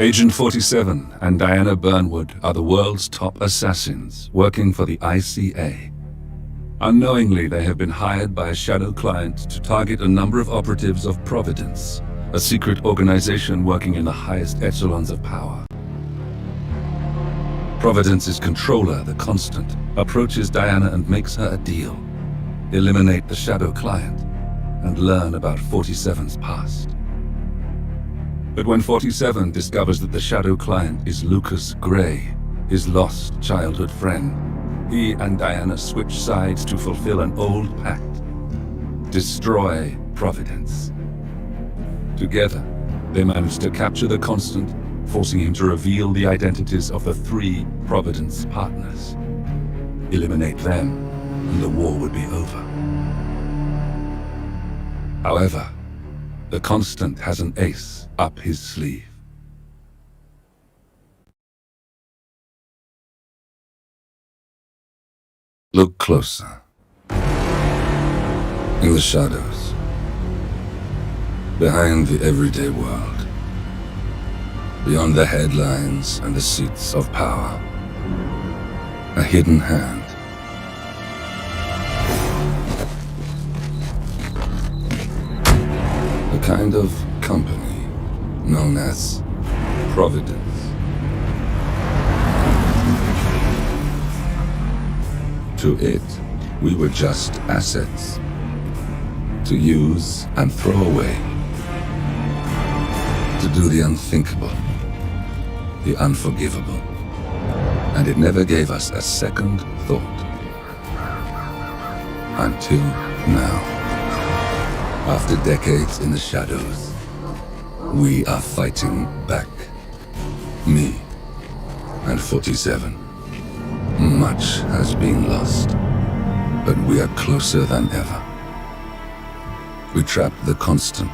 Agent 47 and Diana Burnwood are the world's top assassins working for the ICA. Unknowingly, they have been hired by a shadow client to target a number of operatives of Providence, a secret organization working in the highest echelons of power. Providence's controller, the Constant, approaches Diana and makes her a deal. Eliminate the shadow client and learn about 47's past. But when 47 discovers that the shadow client is Lucas Gray, his lost childhood friend, he and Diana switch sides to fulfill an old pact: destroy Providence. Together, they manage to capture the Constant, forcing him to reveal the identities of the 3 Providence partners. Eliminate them, and the war would be over. However, the Constant has an ace up his sleeve. Look closer. In the shadows. Behind the everyday world. Beyond the headlines and the seats of power. A hidden hand. A kind of company known as Providence. To it, we were just assets. To use and throw away. To do the unthinkable. The unforgivable. And it never gave us a second thought. Until now. After decades in the shadows, we are fighting back. Me and 47. Much has been lost, but we are closer than ever. We trapped the Constant,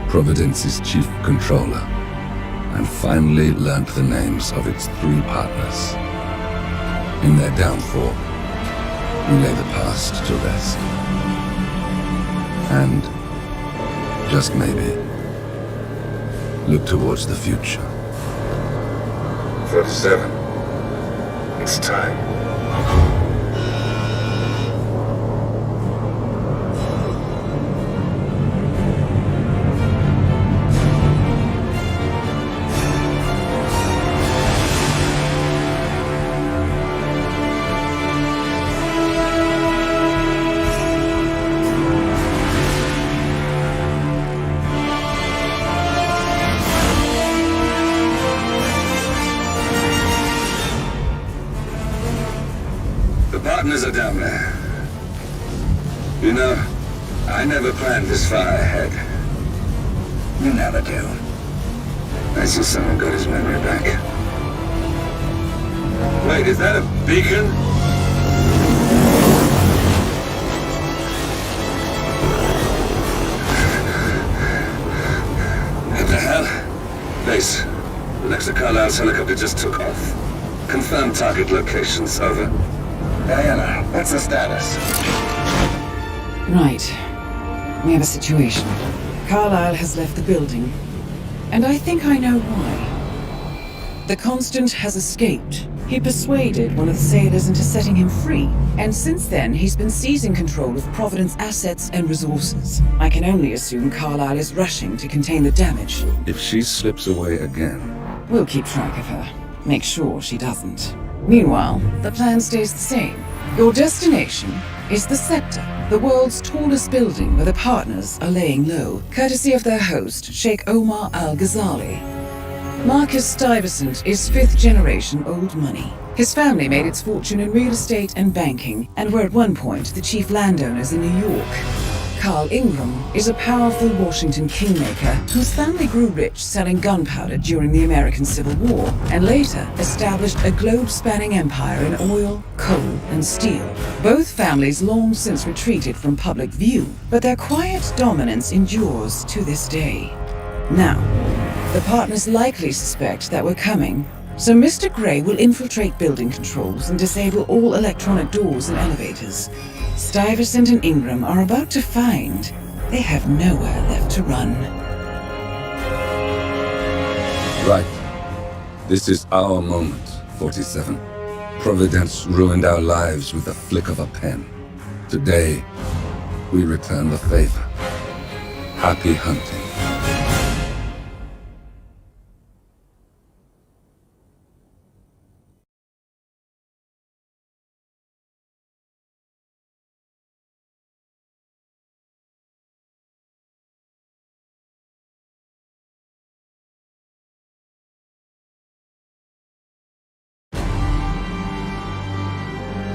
Providence's chief controller, and finally learned the names of its 3 partners. In their downfall, we lay the past to rest. And, just maybe, look towards the future. 47. It's time. Partners are down there. You know, I never planned this far ahead. You never do. I see someone got his memory back. Wait, is that a beacon? What the hell? Base. Alexa Carlisle's helicopter just took off. Confirm target locations, over. Diana, what's the status? Right. We have a situation. Carlisle has left the building. And I think I know why. The Constant has escaped. He persuaded one of the sailors into setting him free. And since then, he's been seizing control of Providence assets and resources. I can only assume Carlisle is rushing to contain the damage. If she slips away again... We'll keep track of her. Make sure she doesn't. Meanwhile, the plan stays the same. Your destination is the Scepter, the world's tallest building where the partners are laying low, courtesy of their host, Sheikh Omar Al-Ghazali. Marcus Stuyvesant is 5th-generation old money. His family made its fortune in real estate and banking, and were at one point the chief landowners in New York. Carl Ingram is a powerful Washington kingmaker whose family grew rich selling gunpowder during the American Civil War, and later established a globe-spanning empire in oil, coal, and steel. Both families long since retreated from public view, but their quiet dominance endures to this day. Now, the partners likely suspect that we're coming, so Mr. Gray will infiltrate building controls and disable all electronic doors and elevators. Stuyvesant and Ingram are about to find they have nowhere left to run. Right. This is our moment, 47. Providence ruined our lives with the flick of a pen. Today, we return the favor. Happy hunting.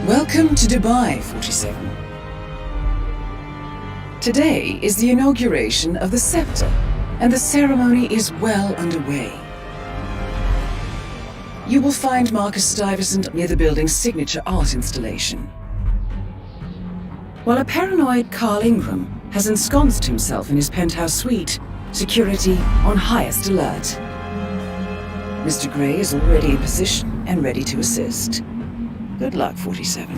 Welcome to Dubai, 47. Today is the inauguration of the scepter, and the ceremony is well underway. You will find Marcus Stuyvesant near the building's signature art installation. While a paranoid Carl Ingram has ensconced himself in his penthouse suite, security on highest alert. Mr. Gray is already in position and ready to assist. Good luck, 47.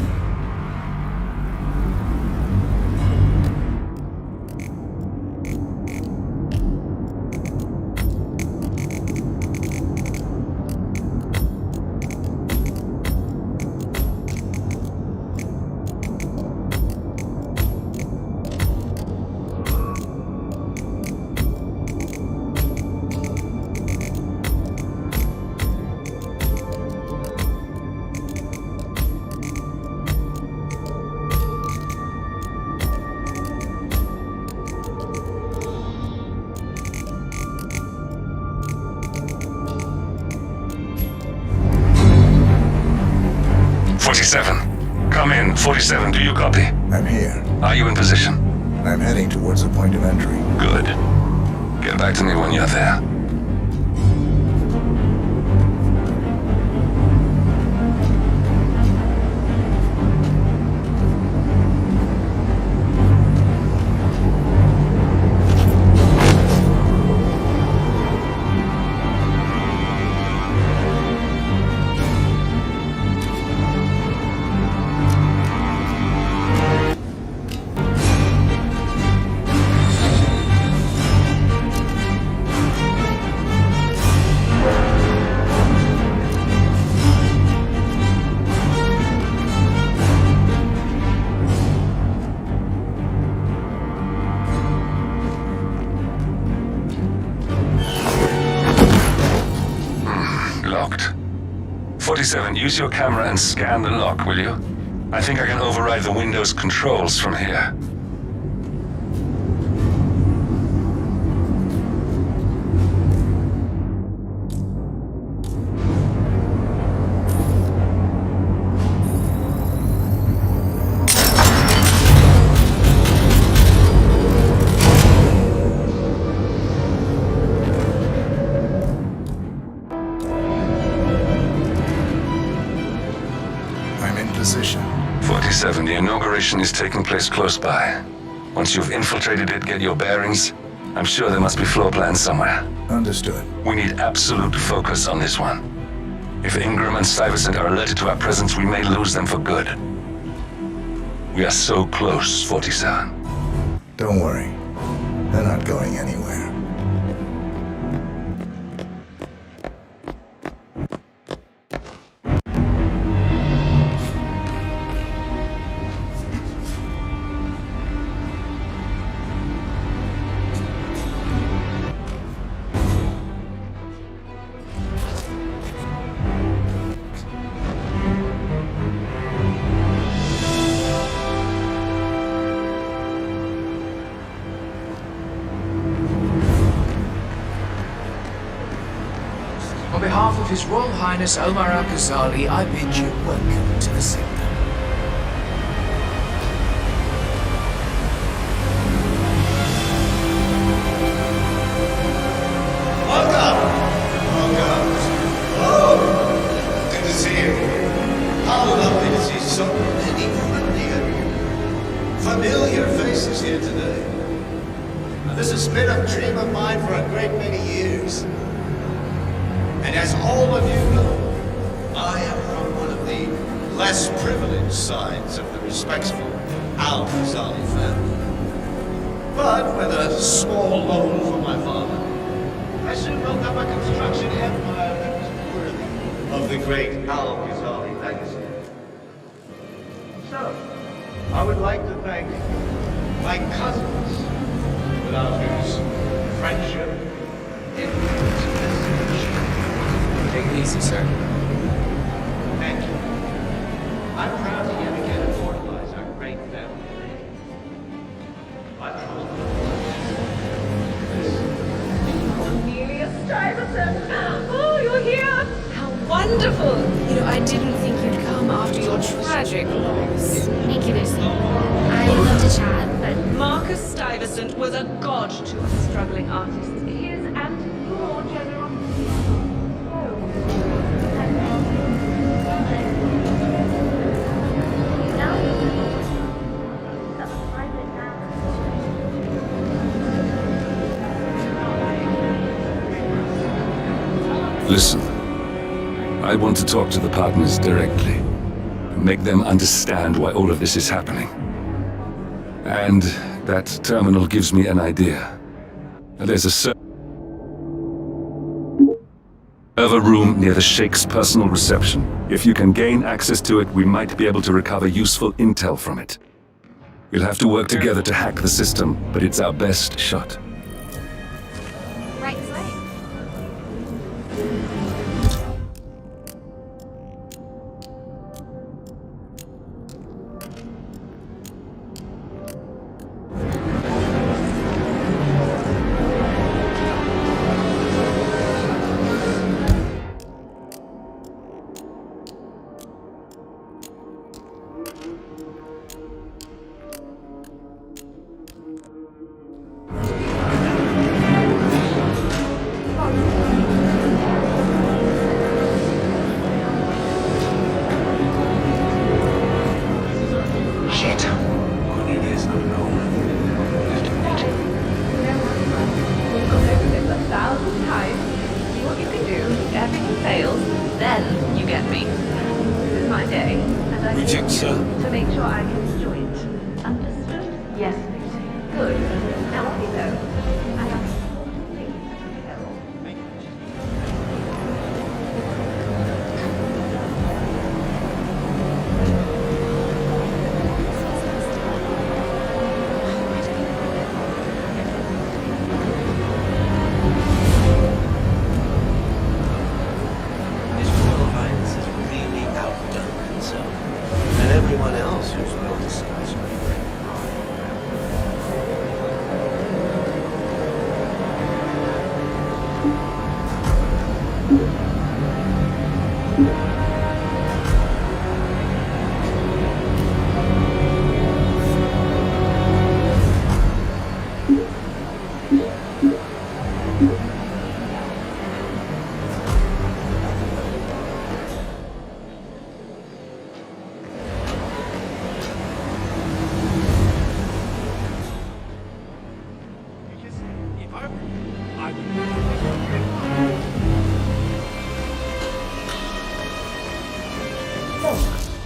Come in. 47, do you copy? I'm here. Are you in position? I'm heading towards the point of entry. Good. Get back to me when you're there. Locked. 47, use your camera and scan the lock, will you? I think I can override the Windows controls from here. Position. 47, the inauguration is taking place close by. Once you've infiltrated it, get your bearings. I'm sure there must be floor plans somewhere. Understood. We need absolute focus on this one. If Ingram and Stuyvesant are alerted to our presence, we may lose them for good. We are so close, 47. Don't worry. They're not going anywhere. On behalf of His Royal Highness Omar Al-Ghazali, I bid you welcome to the scepter. Welcome! Oh, good to see you. How lovely to see so many familiar faces here today. Now, this has been a dream of mine for a great many years. And as all of you know, I am from one of the less privileged sides of the respectable Al-Ghazali family. But with a small loan from my father, I soon built up a construction empire that was Take it easy, sir. Thank you. I'm proud to yet again immortalize our great family name. I trust Amelia Stuyvesant! Oh, you're here! How wonderful! You know, I didn't think you'd come after your tragic loss. Thank you, Lucy. I love to chat, but Marcus Stuyvesant was a god to us struggling artists. His and your generosity. Listen, I want to talk to the partners directly. Make them understand why all of this is happening. And that terminal gives me an idea. There's a server room near the Sheikh's personal reception. If you can gain access to it, we might be able to recover useful intel from it. We'll have to work together to hack the system, but it's our best shot. right this way. To make sure I can enjoy it. Understood? Yes, Lucy. Good. Now off you go. I have important things to tell. His Royal Highness has really outdone himself. And everyone else who's built a skyscraper.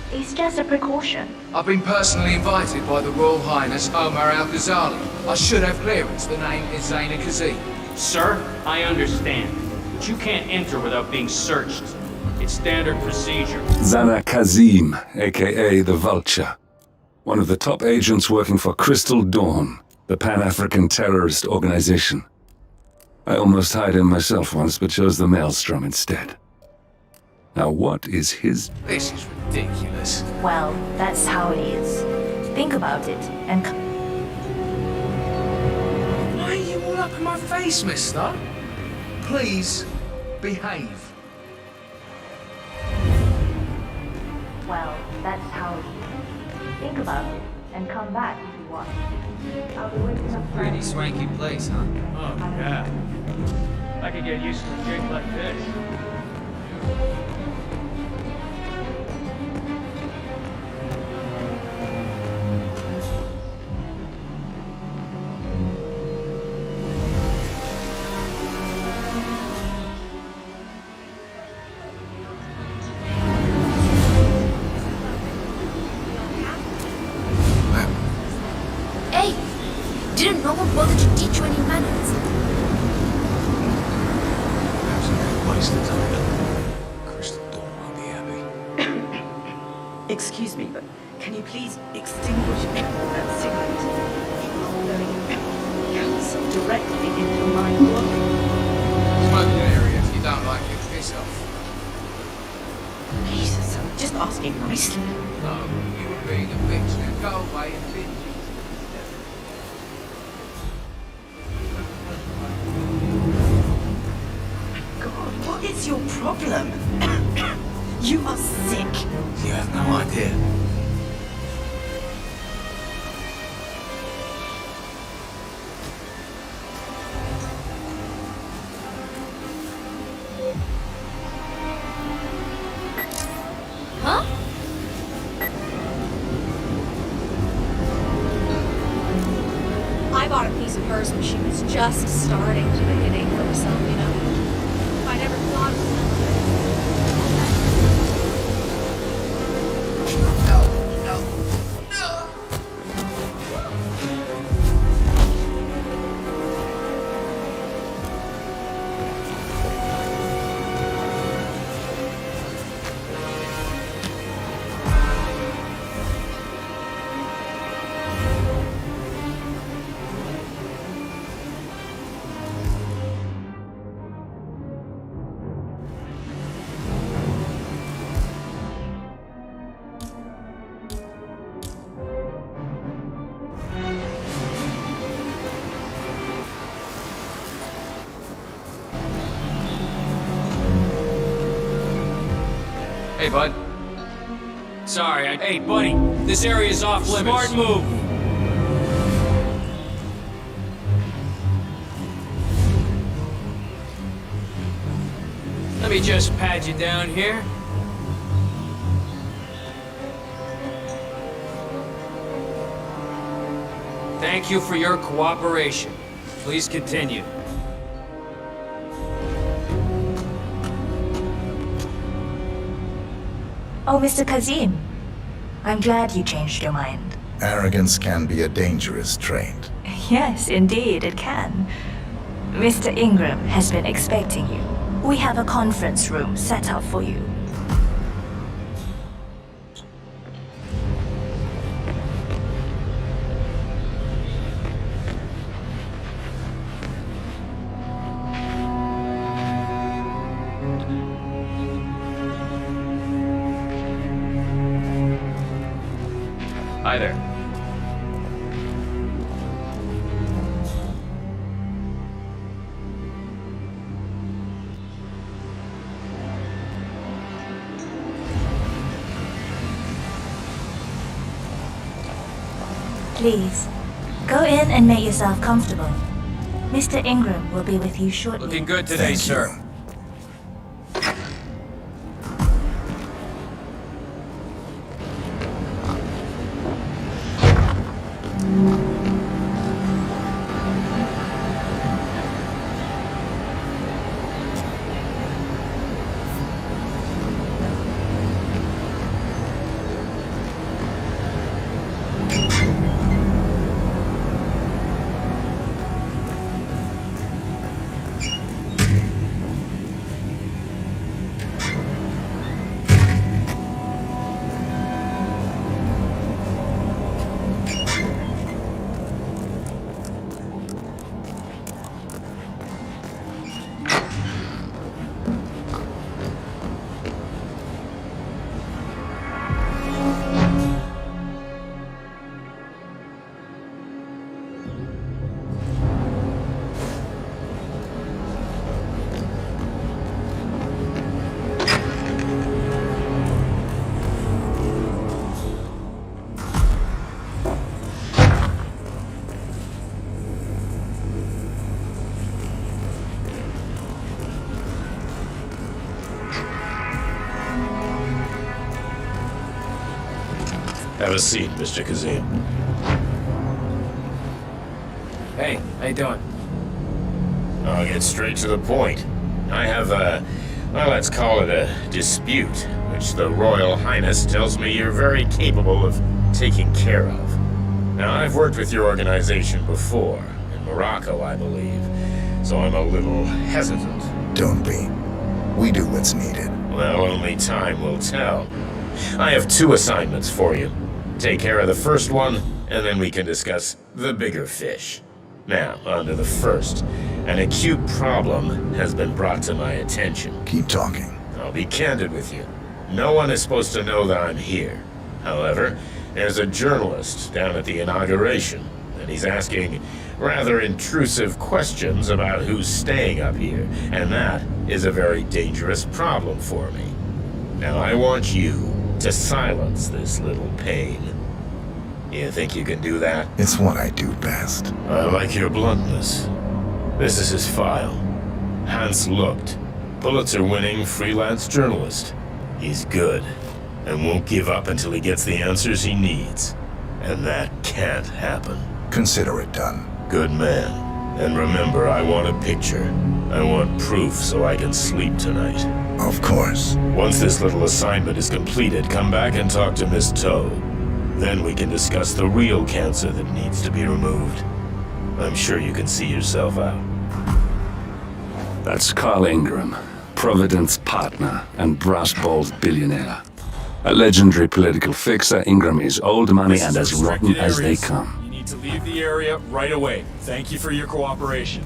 It's just a precaution. I've been personally invited by the Royal Highness Omar Al-Ghazali. I should have clearance. The name is Zaina Kazim. Sir, I understand, but you can't enter without being searched. It's standard procedure. Zana Kazim, aka the Vulture. One of the top agents working for Crystal Dawn, the Pan-African terrorist organization. I almost hired him myself once, but chose the Maelstrom instead. Now what is his... This is ridiculous. Well, that's how it is. Think about it and Why are you all up in my face, mister? Please, behave. well, that's how it is. Think about it and come back if you want. I'll be waiting up front. Pretty swanky place, huh? Oh, yeah. I could get used to a drink like this. Hey! Didn't no one bother to teach you any manners? Perhaps a good waste of time. Crystal Dawn on the Abbey. Excuse me, but can you please extinguish that cigarette? It's blowing cancer directly into my body. asking nicely. No, you were being a bitch. Now go away and binge it. God, what is your problem? You are sick. You have no idea. Huh? I bought a piece of hers when she was just starting to make a name for herself, you know. I never thought of it. Hey, bud. Sorry, Hey, buddy, this area's off limits. Smart move! Let me just pad you down here. Thank you for your cooperation. Please continue. Oh, Mr. Kazim. I'm glad you changed your mind. Arrogance can be a dangerous trait. Yes, indeed, it can. Mr. Ingram has been expecting you. We have a conference room set up for you. Hi there. Please, go in and make yourself comfortable. Mr. Ingram will be with you shortly. Looking good today, Thank sir. you. Have a seat, Mr. Kazim. Hey, how you doing? I'll get straight to the point. I have well, let's call it a dispute, which the Royal Highness tells me you're very capable of taking care of. Now, I've worked with your organization before, in Morocco, I believe, so I'm a little hesitant. Don't be. We do what's needed. Well, only time will tell. I have 2 assignments for you. Take care of the first one, and then we can discuss the bigger fish. Now, on to the first. An acute problem has been brought to my attention. Keep talking. I'll be candid with you. No one is supposed to know that I'm here. However, there's a journalist down at the inauguration, and he's asking rather intrusive questions about who's staying up here, and that is a very dangerous problem for me. Now I want you to silence this little pain. You think you can do that? It's what I do best. I like your bluntness. This is his file. Hans looked. Pulitzer-winning freelance journalist. He's good, and won't give up until he gets the answers he needs. And that can't happen. Consider it done. Good man. And remember, I want a picture. I want proof so I can sleep tonight. Of course. Once this little assignment is completed, come back and talk to Miss Toe. Then we can discuss the real cancer that needs to be removed. I'm sure you can see yourself out. That's Carl Ingram, Providence partner and brass balls billionaire. A legendary political fixer, Ingram is old money and as rotten as they come. You need to leave the area right away. Thank you for your cooperation.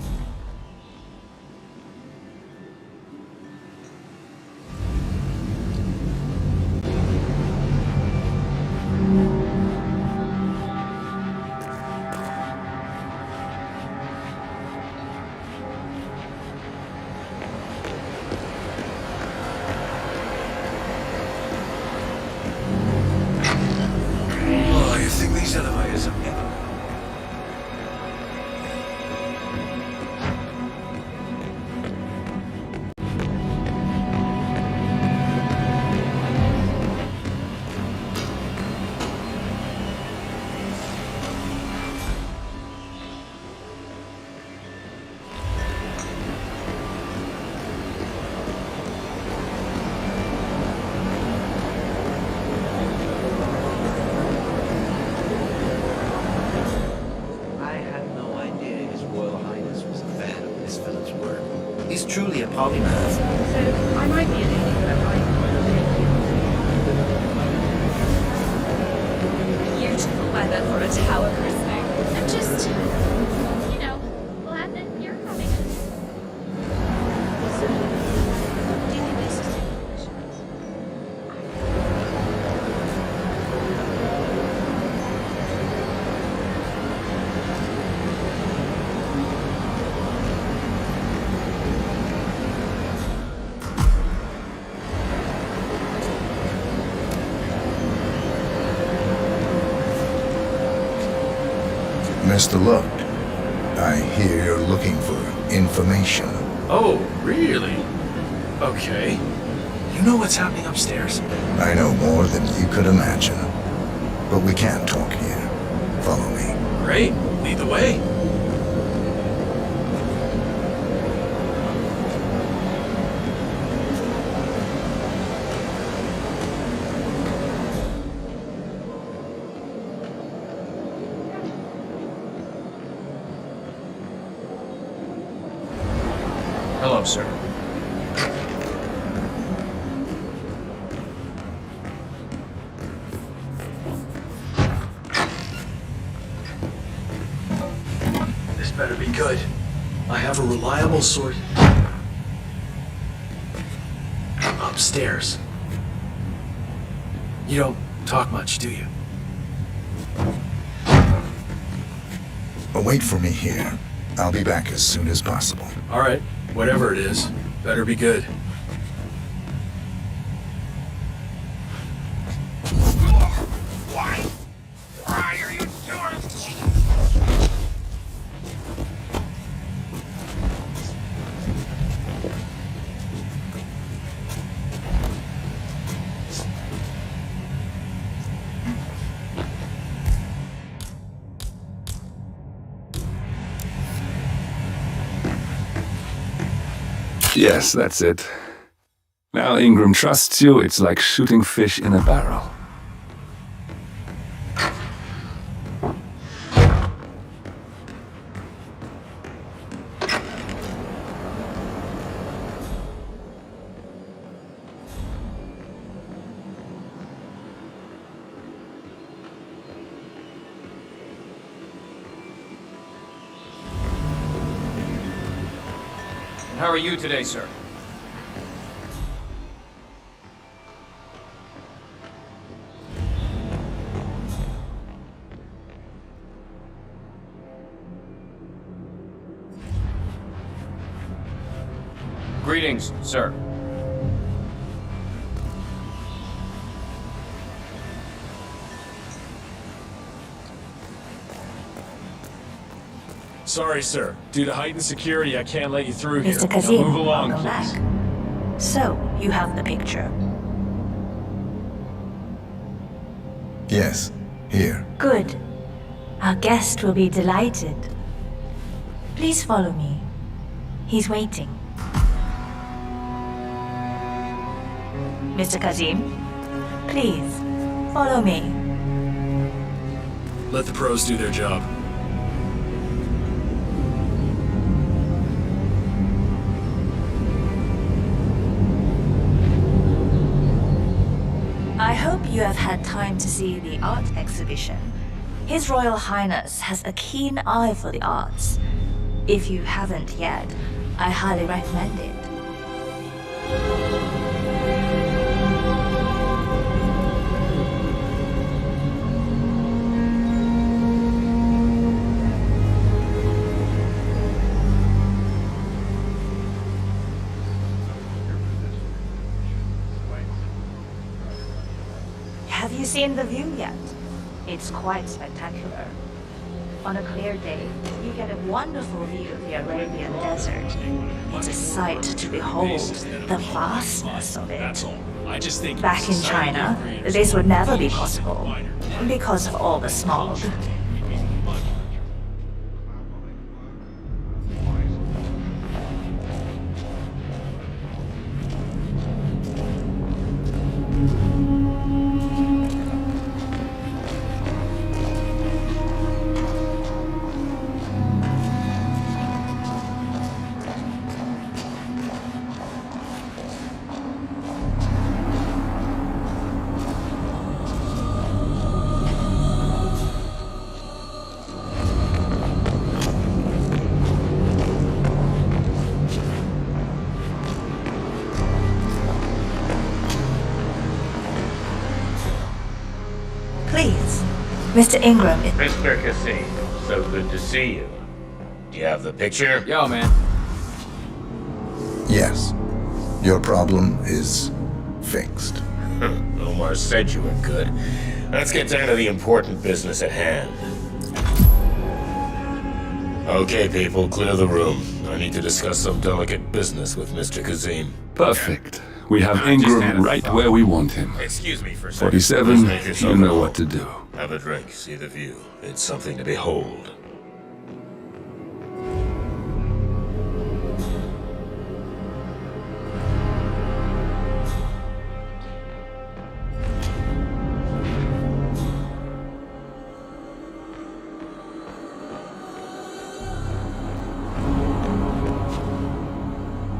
He's truly a polymath. So, I might be an idiot, beautiful weather for a tower christening. I'm just, glad that you're having it. So, do you think this is delicious? Mr. Look, I hear you're looking for information. Oh, really? Okay. You know what's happening upstairs? I know more than you could imagine. But we can't talk here. Follow me. Great. Lead the way. Hello, sir. This better be good. I have a reliable source upstairs. You don't talk much, do you? Wait for me here. I'll be back as soon as possible. All right. Whatever it is, better be good. Why are you doing? Yes, that's it. Now Ingram trusts you, it's like shooting fish in a barrel. How are you today, sir? Greetings, sir. Sorry, sir. Due to heightened security, I can't let you through here. Mr. Now Kazim, move along, welcome please. back. So, you have the picture. Yes, here. Good. Our guest will be delighted. Please follow me. He's waiting. Mr. Kazim, please, follow me. Let the pros do their job. I hope you have had time to see the art exhibition. His Royal Highness has a keen eye for the arts. If you haven't yet, I highly recommend it. Have you seen the view yet? It's quite spectacular. On a clear day, you get a wonderful view of the Arabian desert. It's a sight to behold, the vastness of it. Back in China, this would never be possible, because of all the smog. Please, Mr. Ingram. Mr. Kazim, so good to see you. Do you have the picture? Yo, man. Yes. Your problem is fixed. Omar said you were good. Let's get down to the important business at hand. Okay, people, clear the room. I need to discuss some delicate business with Mr. Kazim. Perfect. We have Ingram right where we want him. Excuse me for a second. 47, Please make yourself you know at home. what to do. Have a drink, see the view. It's something to behold.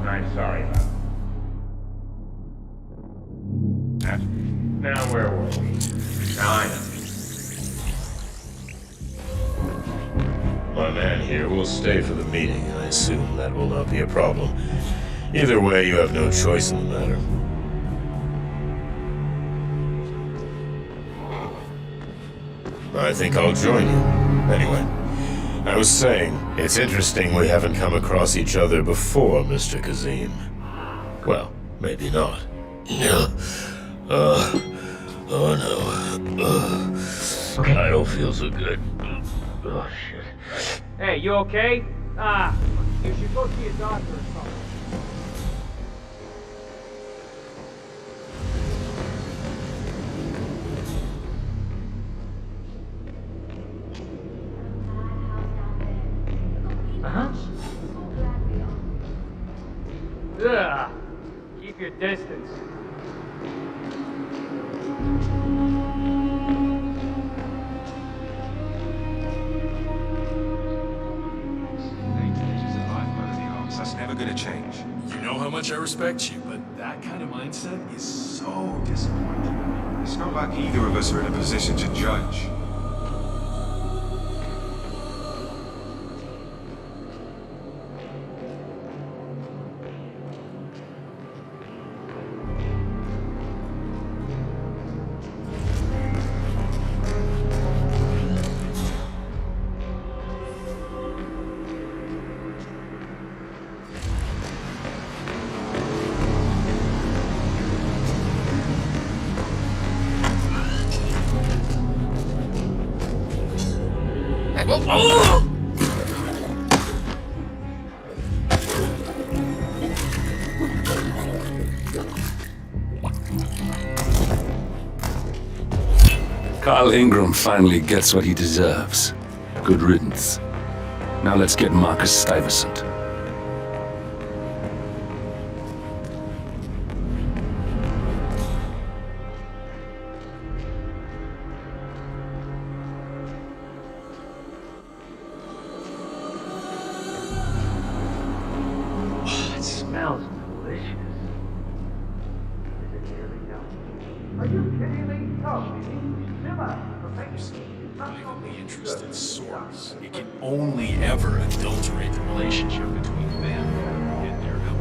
I'm sorry about that. Now where were we? China. My man here will stay for the meeting. I assume that will not be a problem. Either way, you have no choice in the matter. I think I'll join you. Anyway, I was saying, it's interesting we haven't come across each other before, Mr. Kazim. Well, maybe not. Oh no. I don't feel so good. Oh, shit. Hey, you okay? You should go see a doctor or something. Ugh. Keep your distance. That's never gonna change. You know how much I respect you, but that kind of mindset is so disappointing. It's not like either of us are in a position to judge. Carl Ingram finally gets what he deserves. Good riddance. Now let's get Marcus Stuyvesant. It smells delicious. Is it nearly done? Are you kidding me? No. Privately interested source. It can only ever adulterate the relationship between them and their output.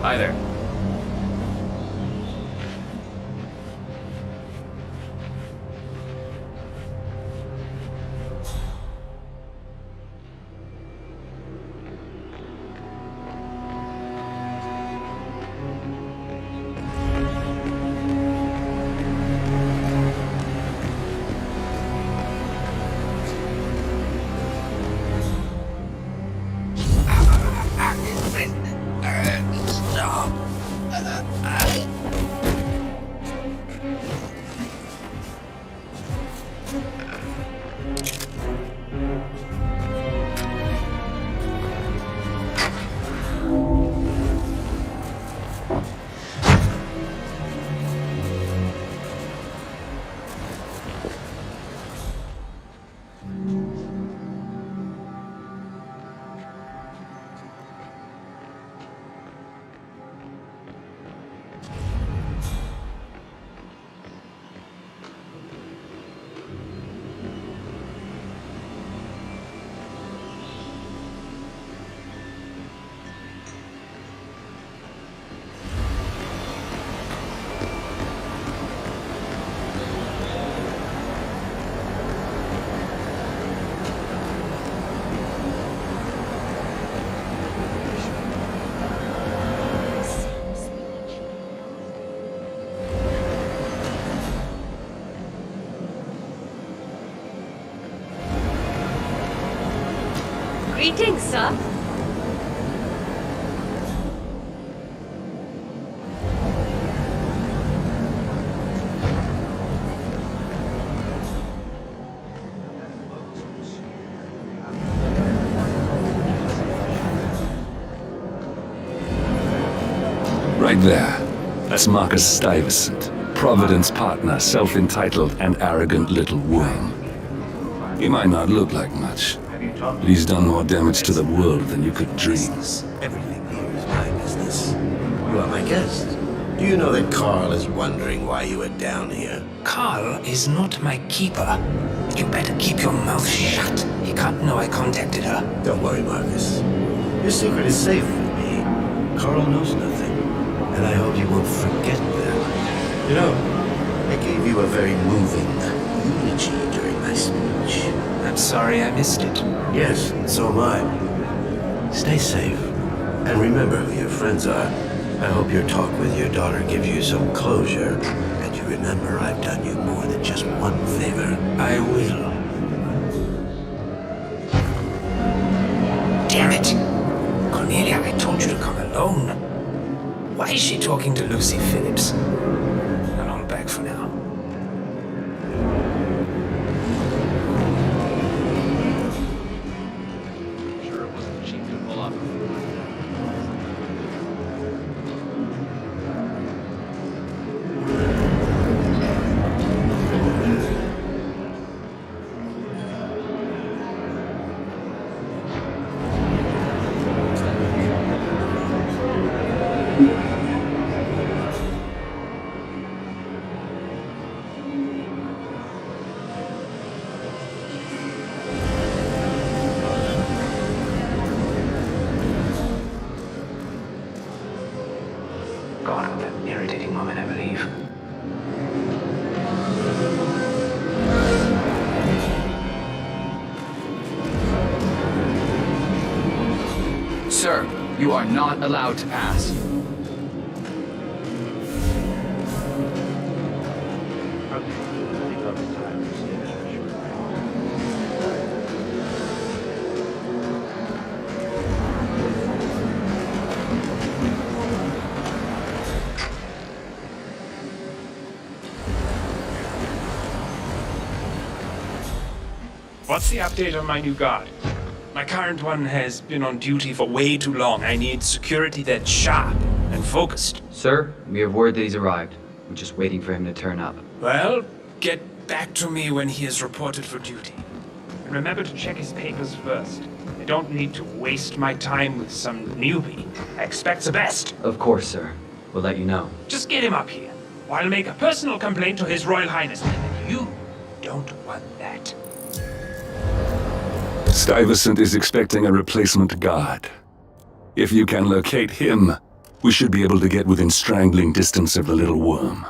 Hi there. Greetings, sir. Right there. That's Marcus Stuyvesant, Providence partner, self-entitled and arrogant little worm. He might not look like much, but he's done more damage to the world than you could dream. Everything here is my business. You are my guest. Do you know that Carl is wondering why you are down here? Carl is not my keeper. You better keep your mouth shut. He can't know I contacted her. Don't worry, Marcus. Your secret is safe with me. Carl knows nothing, and I hope you won't forget that. You know, I gave you a very moving eulogy during my speech. I'm sorry I missed it. Yes, so am I. Stay safe, and remember who your friends are. I hope your talk with your daughter gives you some closure, and you remember I've done you more than just one favor. I will. Damn it! Cornelia, I told you to come alone. Why is she talking to Lucy Phillips? And I'm back for now. Sure it wasn't cheap to pull off. You are not allowed to pass. What's the update on my new guard? My current one has been on duty for way too long. I need security that's sharp and focused. Sir, we have word that he's arrived. We're just waiting for him to turn up. Well, get back to me when he is reported for duty. And remember to check his papers first. I don't need to waste my time with some newbie. I expect the best. Of course, sir. We'll let you know. Just get him up here. Or I'll make a personal complaint to His Royal Highness. And you don't want that. Stuyvesant is expecting a replacement guard. If you can locate him, we should be able to get within strangling distance of the little worm.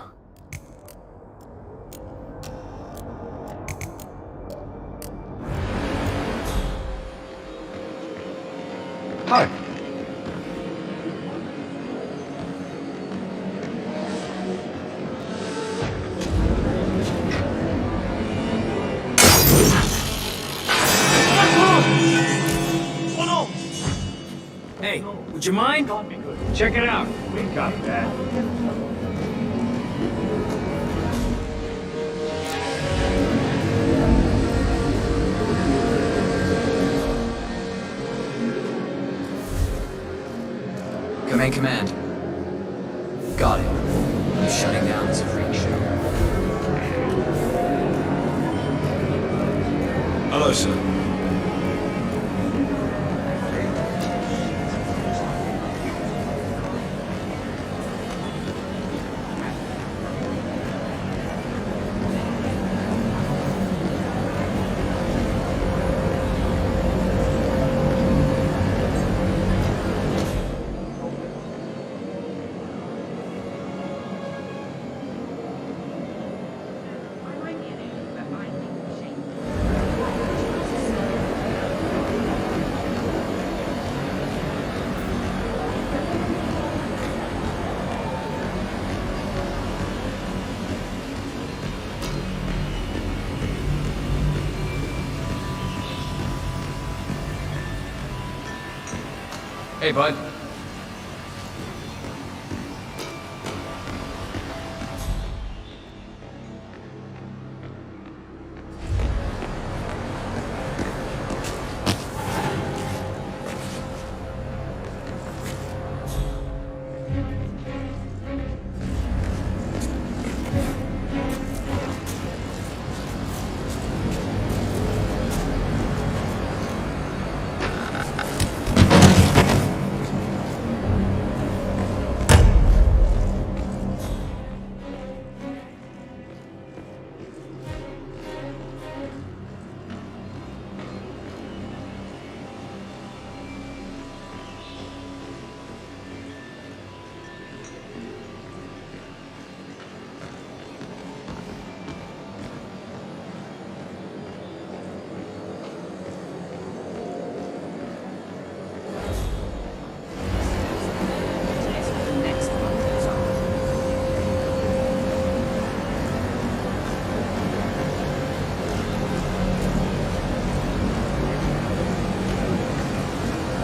Hi. Hey, would you mind? Check it out. We got that. Command. Got it. He's shutting down this freak show. Hello, sir. Hey, bud.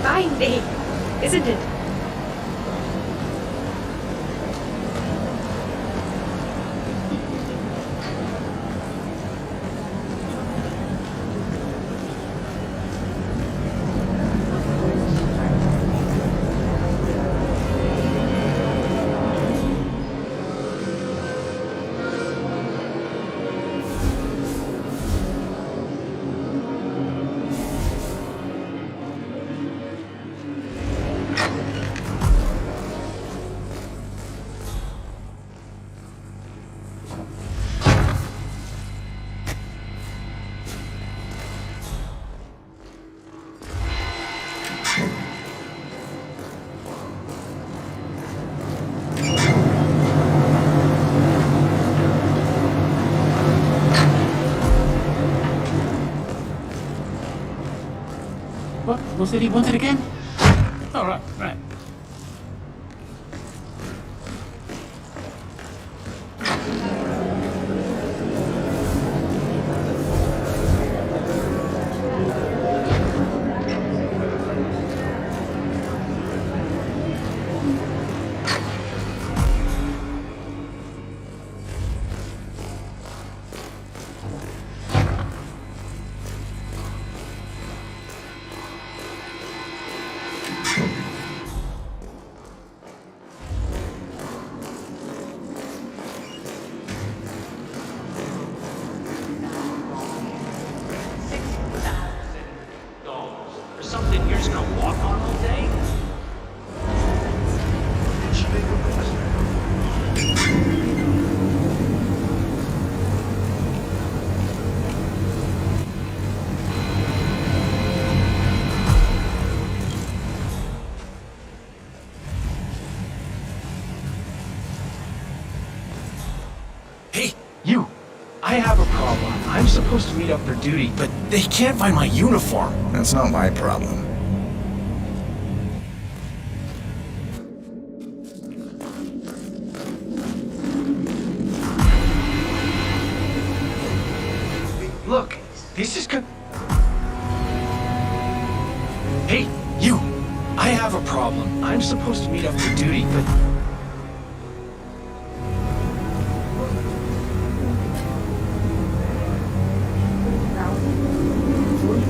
Binding, isn't it? What? Was it he wanted again? Oh, right. you! I have a problem. I'm supposed to meet up for duty, but they can't find my uniform. That's not my problem. Look, this is good. Hey, you! I have a problem. I'm supposed to meet up for duty, but...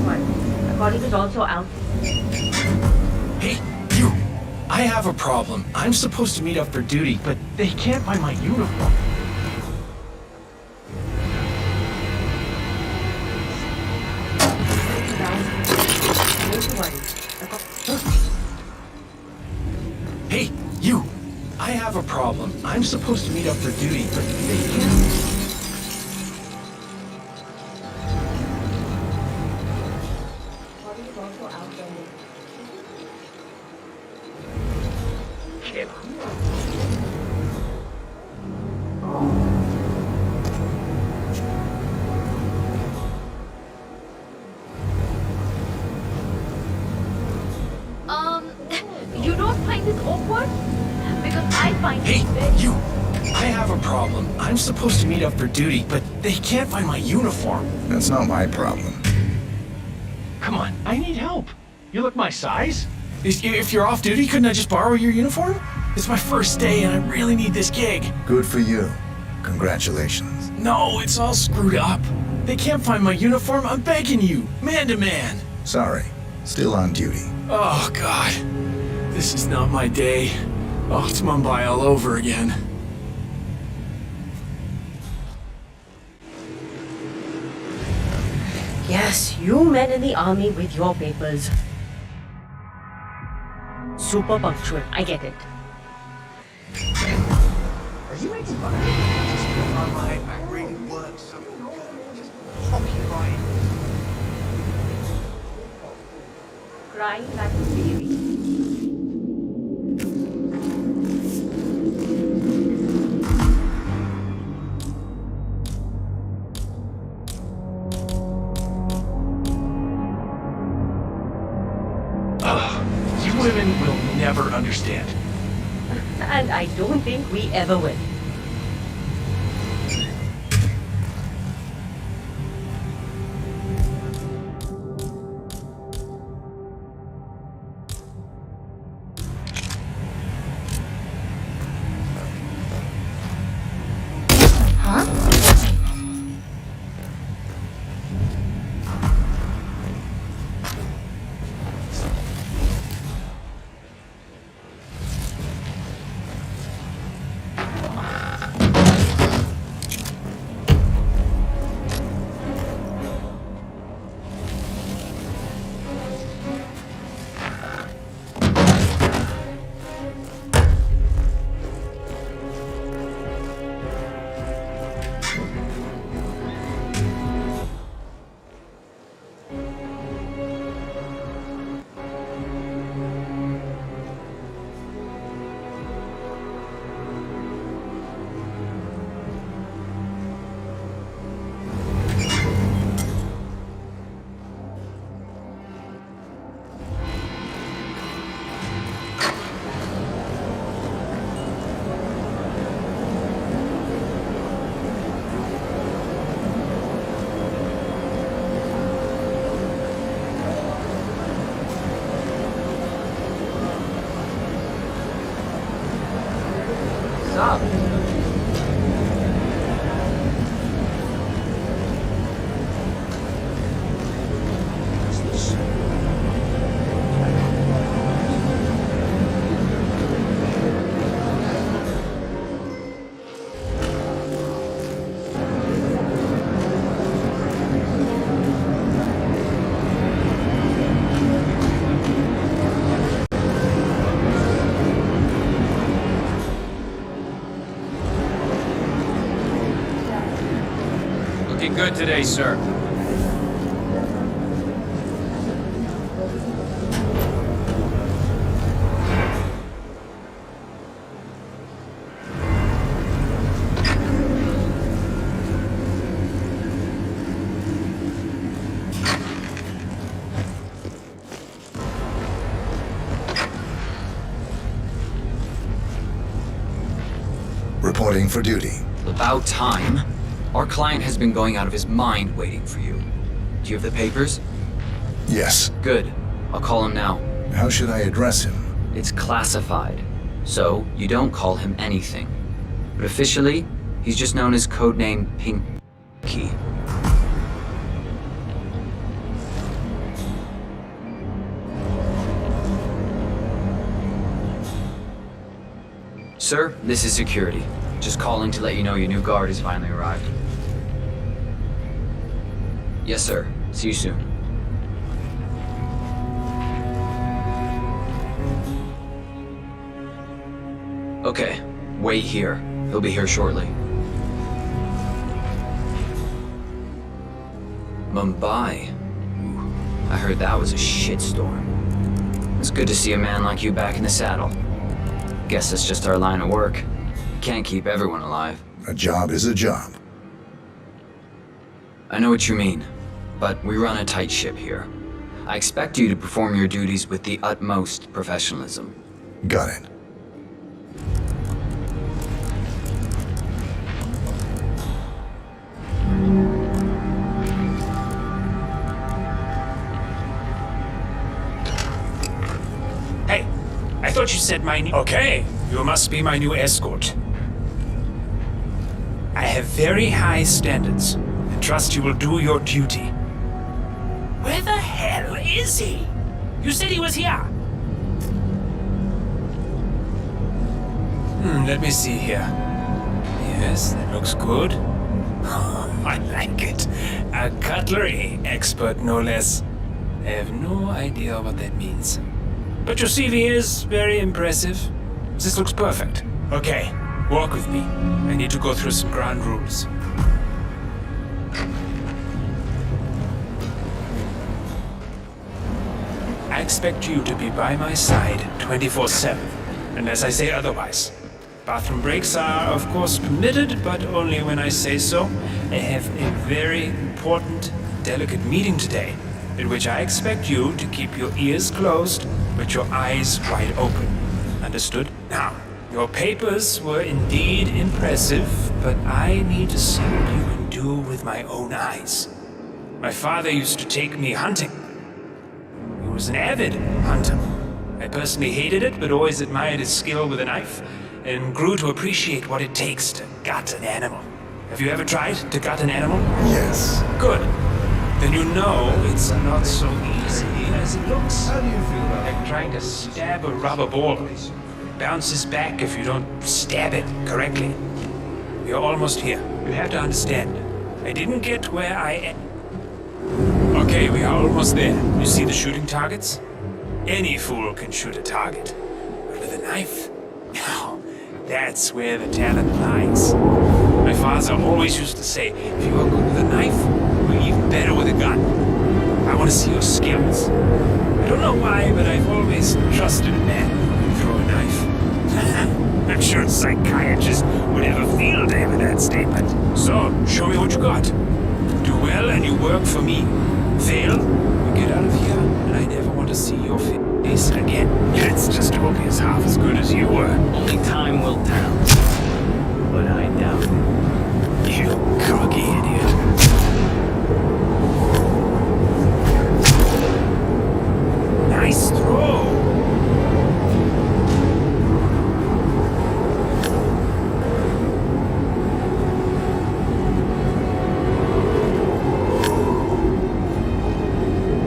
My colleague is also out. Hey, you! I have a problem. I'm supposed to meet up for duty, but they can't find my uniform. Hey, you! I have a problem. I'm supposed to meet up for duty, but they can't... You don't find this awkward? Because I find Hey, it very... you! I have a problem. I'm supposed to meet up for duty, but they can't find my uniform. That's not my problem. Come on, I need help. You look my size? If you're off duty, couldn't I just borrow your uniform? It's my first day and I really need this gig. Good for you. Congratulations. No, it's all screwed up. They can't find my uniform. I'm begging you, man to man. Sorry. Still on duty. Oh, God. This is not my day. Oh, it's Mumbai all over again. Yes, you men in the army with your papers. Super punctual, I get it. Are you making fun of me? I really work something good. Just hockey right. Crying like a baby. You women will never understand. And I don't think we ever will. Looking good today, sir. Reporting for duty. About time. Our client has been going out of his mind waiting for you. Do you have the papers? Yes. Good. I'll call him now. How should I address him? It's classified, so you don't call him anything. But officially, he's just known as codename Pinky. Sir, this is security. Just calling to let you know your new guard has finally arrived. Yes, sir. See you soon. Okay, wait here. He'll be here shortly. Mumbai. Ooh, I heard that was a shitstorm. It's good to see a man like you back in the saddle. Guess that's just our line of work. Can't keep everyone alive. A job is a job. I know what you mean, but we run a tight ship here. I expect you to perform your duties with the utmost professionalism. Got it. Hey, I thought you said my new... Okay, you must be my new escort. I have very high standards, and trust you will do your duty. Where the hell is he? You said he was here. Let me see here. Yes, that looks good. I like it. A cutlery expert, no less. I have no idea what that means. But your CV is very impressive. This looks perfect. Okay, walk with me. I need to go through some ground rules. I expect you to be by my side 24/7, unless I say otherwise. Bathroom breaks are, of course, permitted, but only when I say so. I have a very important, delicate meeting today, in which I expect you to keep your ears closed, but your eyes wide open. Understood? Now, your papers were indeed impressive, but I need to see what you can do with my own eyes. My father used to take me hunting. He was an avid hunter. I personally hated it, but always admired his skill with a knife, and grew to appreciate what it takes to gut an animal. Have you ever tried to gut an animal? Yes. Good. Then you know it's not so easy as it looks. How do you feel about like trying to stab a rubber ball? It bounces back if you don't stab it correctly. We're almost here. You have to understand. I didn't get where I am. Okay, we are almost there. You see the shooting targets? Any fool can shoot a target. But with a knife? No. That's where the talent lies. My father always used to say, if you are good with a knife, you're even better with a gun. I want to see your skills. I don't know why, but I've always trusted a man who can throw a knife. I'm sure a psychiatrist would have a field day with that statement. So, show me what you got. Do well and you work for me. Fail, we get out of here, and I never want to see your face again. Let's just hope he's half as good as you were. Only time will tell. But I doubt it. You cocky idiot. Nice throw.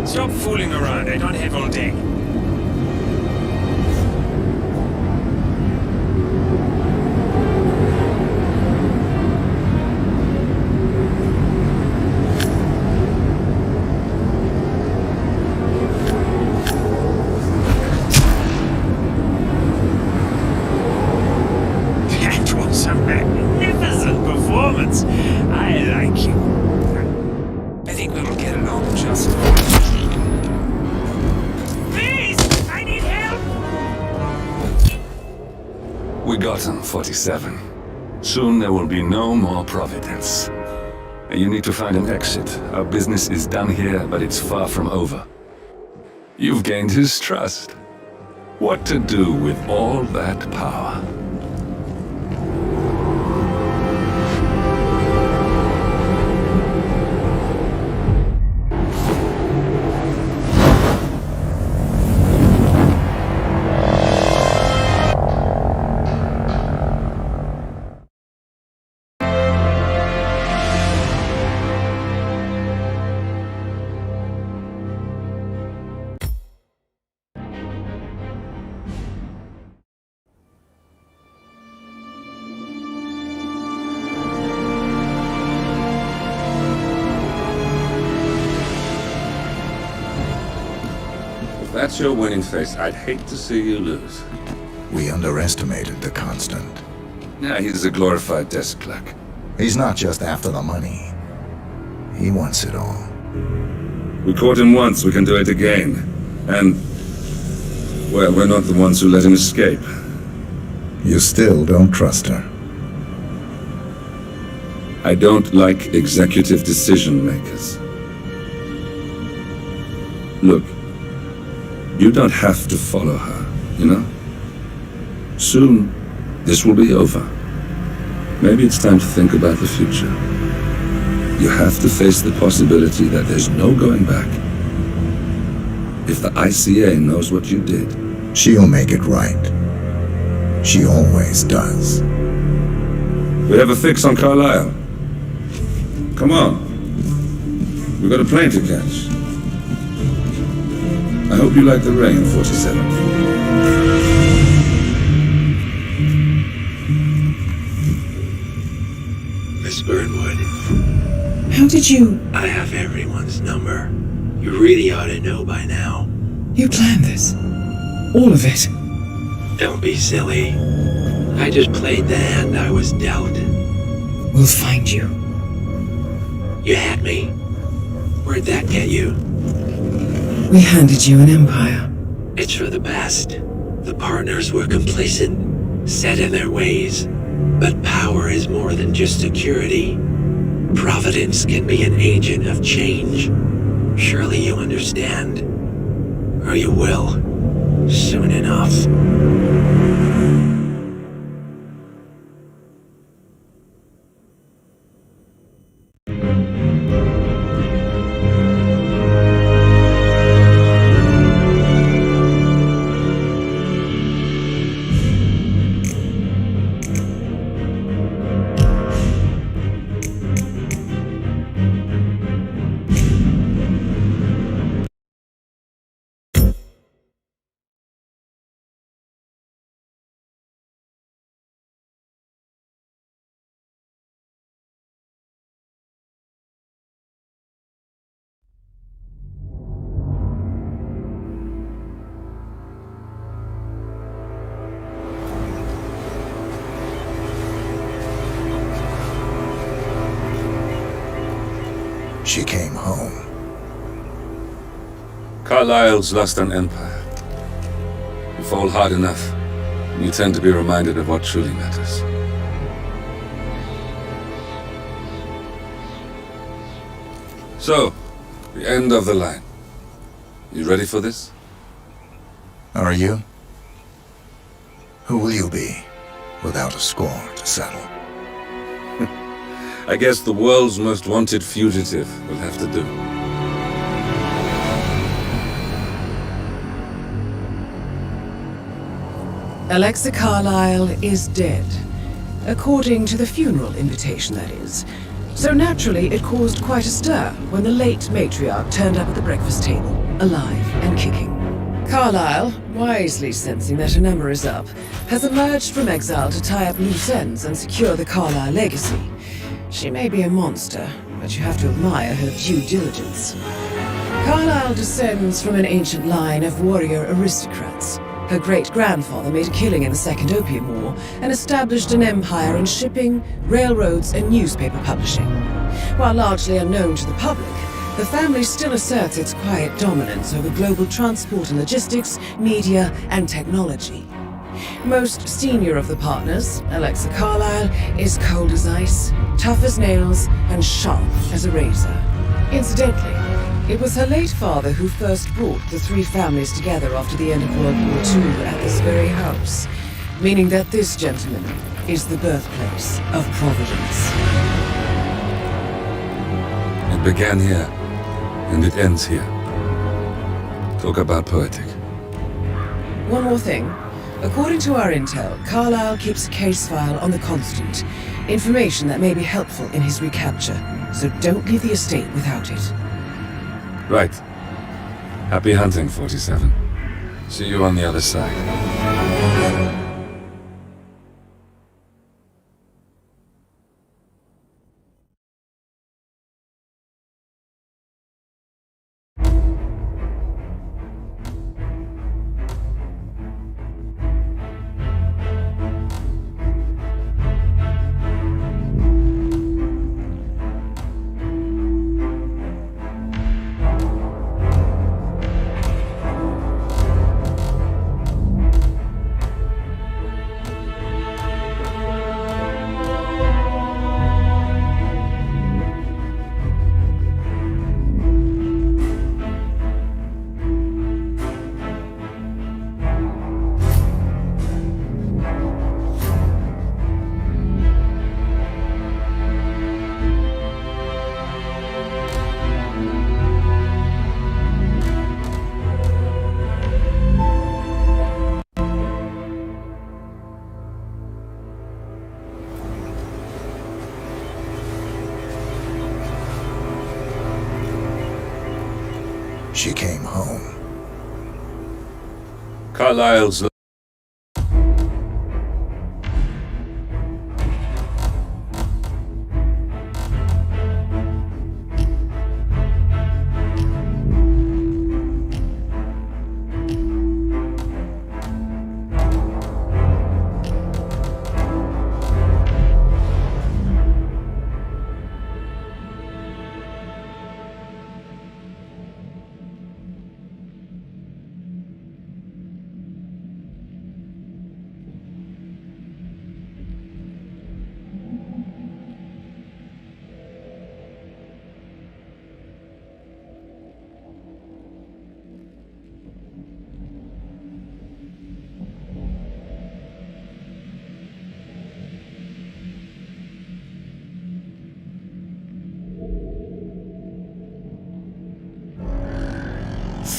Stop fooling around. I don't have all day. That was a magnificent performance. I like you. I think we will get along just fine. We got him, 47. Soon there will be no more Providence. You need to find an exit. Our business is done here, but it's far from over. You've gained his trust. What to do with all that power? that's your winning face, I'd hate to see you lose. We underestimated the Constant. Yeah, he's a glorified desk clerk. He's not just after the money. He wants it all. We caught him once, we can do it again. And, well, we're not the ones who let him escape. You still don't trust her? I don't like executive decision makers. Look, you don't have to follow her, you know? Soon, this will be over. Maybe it's time to think about the future. You have to face the possibility that there's no going back. If the ICA knows what you did, she'll make it right. She always does. We have a fix on Carlisle. Come on. We've got a plane to catch. I hope you like the rain, 47. Miss Burnwood. How did you... I have everyone's number. You really ought to know by now. You planned this? All of it? Don't be silly. I just played the hand I was dealt. We'll find you. You had me. Where'd that get you? We handed you an empire. It's for the best. The partners were complacent, set in their ways. But power is more than just security. Providence can be an agent of change. Surely you understand. Or you will. Soon enough. She came home. Carlisle's lost an empire. You fall hard enough, and you tend to be reminded of what truly matters. So, the end of the line. You ready for this? Are you? Who will you be, without a score to settle? I guess the world's most wanted fugitive will have to do. Alexa Carlisle is dead. According to the funeral invitation, that is. So naturally, it caused quite a stir when the late matriarch turned up at the breakfast table, alive and kicking. Carlisle, wisely sensing that her number is up, has emerged from exile to tie up loose ends and secure the Carlisle legacy. She may be a monster, but you have to admire her due diligence. Carlisle descends from an ancient line of warrior aristocrats. Her great-grandfather made a killing in the Second Opium War and established an empire in shipping, railroads, and newspaper publishing. While largely unknown to the public, the family still asserts its quiet dominance over global transport and logistics, media, and technology. Most senior of the partners, Alexa Carlisle, is cold as ice, tough as nails, and sharp as a razor. Incidentally, it was her late father who first brought the three families together after the end of World War II at this very house, meaning that this gentleman is the birthplace of Providence. It began here, and it ends here. Talk about poetic. One more thing. According to our intel, Carlisle keeps a case file on the Constant. Information that may be helpful in his recapture, so don't leave the estate without it. Right. Happy hunting, 47. See you on the other side. she came home. Carlyle's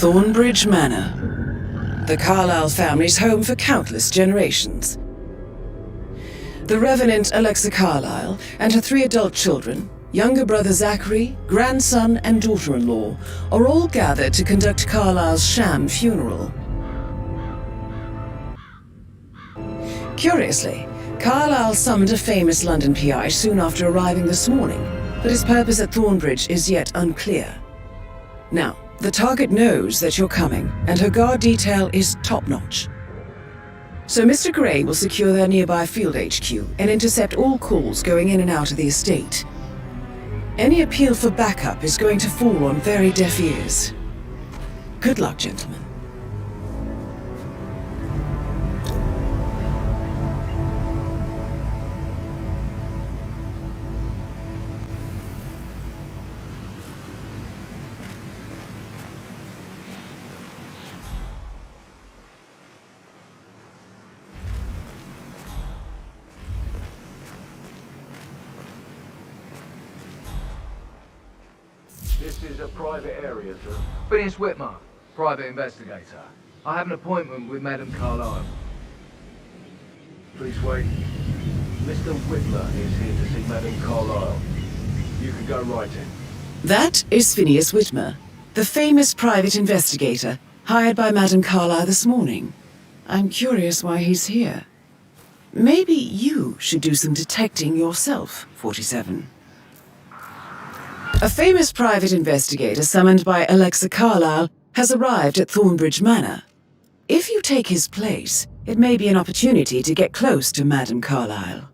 Thornbridge Manor, the Carlyle family's home for countless generations. The Revenant Alexa Carlyle and her 3 adult children, younger brother Zachary, grandson and daughter-in-law, are all gathered to conduct Carlyle's sham funeral. Curiously, Carlyle summoned a famous London PI soon after arriving this morning, but his purpose at Thornbridge is yet unclear. Now, the target knows that you're coming, and her guard detail is top-notch. So Mr. Gray will secure their nearby field HQ and intercept all calls going in and out of the estate. Any appeal for backup is going to fall on very deaf ears. Good luck, gentlemen. This is a private area, sir. Phineas Whitmer, private investigator. I have an appointment with Madame Carlyle. Please wait. Mr. Whitmer is here to see Madame Carlyle. You can go right in. That is Phineas Whitmer, the famous private investigator hired by Madame Carlyle this morning. I'm curious why he's here. Maybe you should do some detecting yourself, 47. A famous private investigator summoned by Alexa Carlyle has arrived at Thornbridge Manor. If you take his place, it may be an opportunity to get close to Madame Carlyle.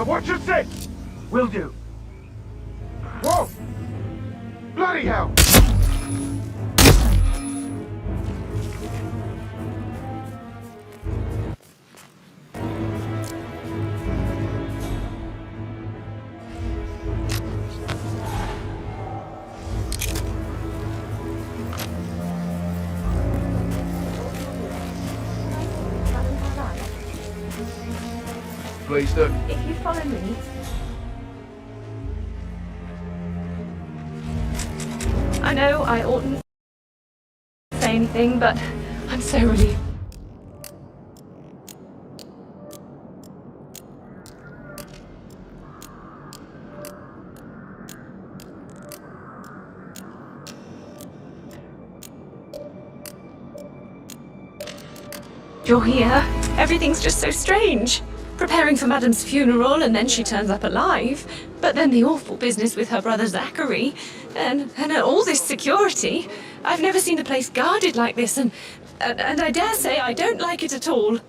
Watch your six! Will do. Whoa! Bloody hell! Please do. If you follow me. I know I oughtn't say anything, but I'm so relieved. You're here. Everything's just so strange. Preparing for Madame's funeral, and then she turns up alive. But then the awful business with her brother Zachary, and all this security. I've never seen the place guarded like this, and I dare say I don't like it at all.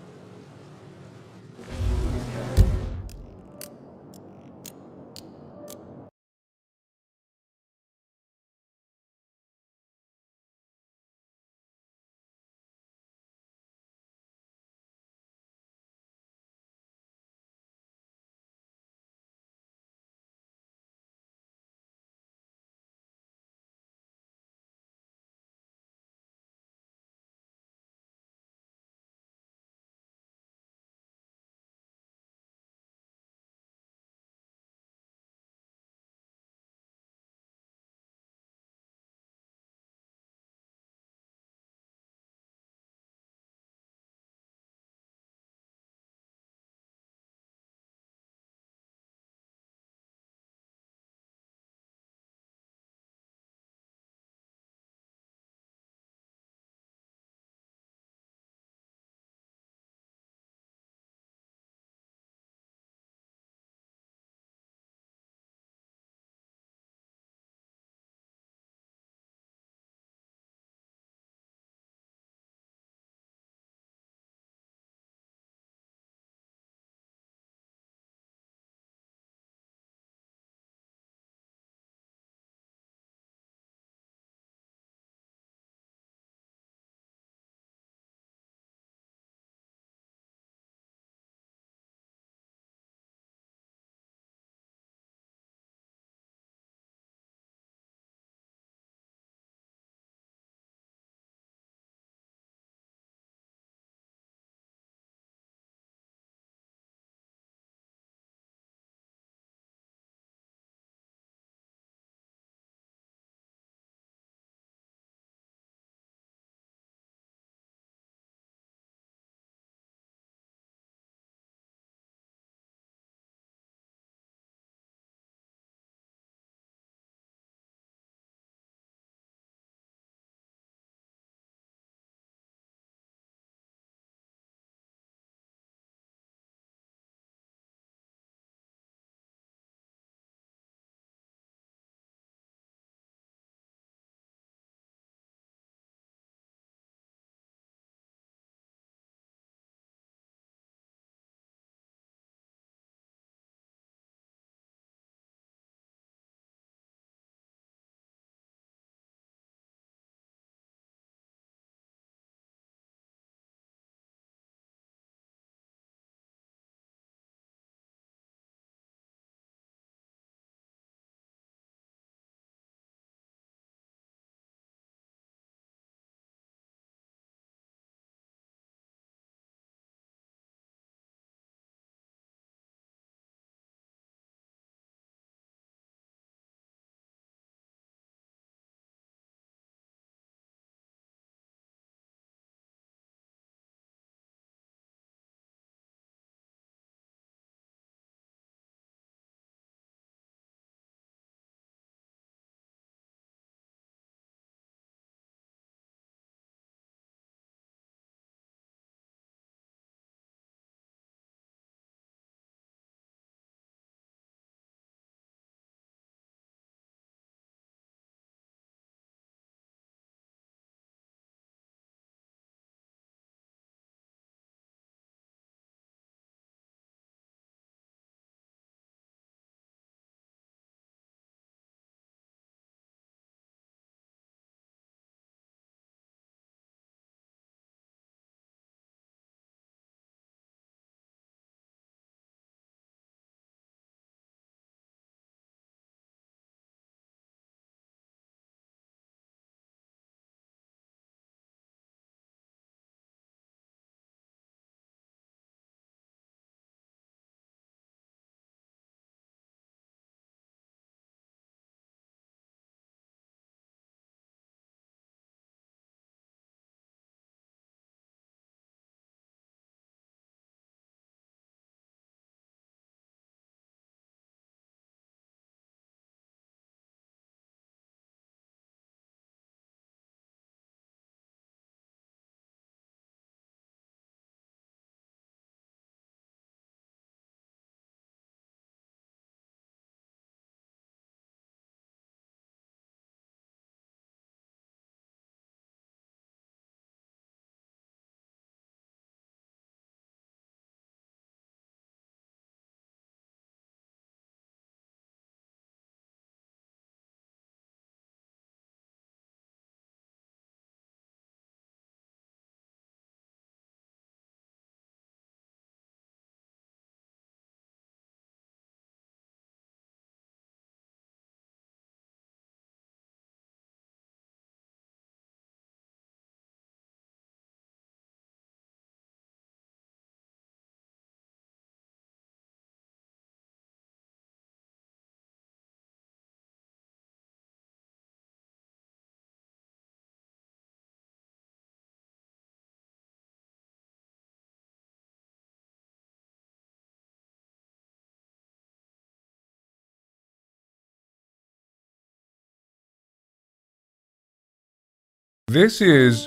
This is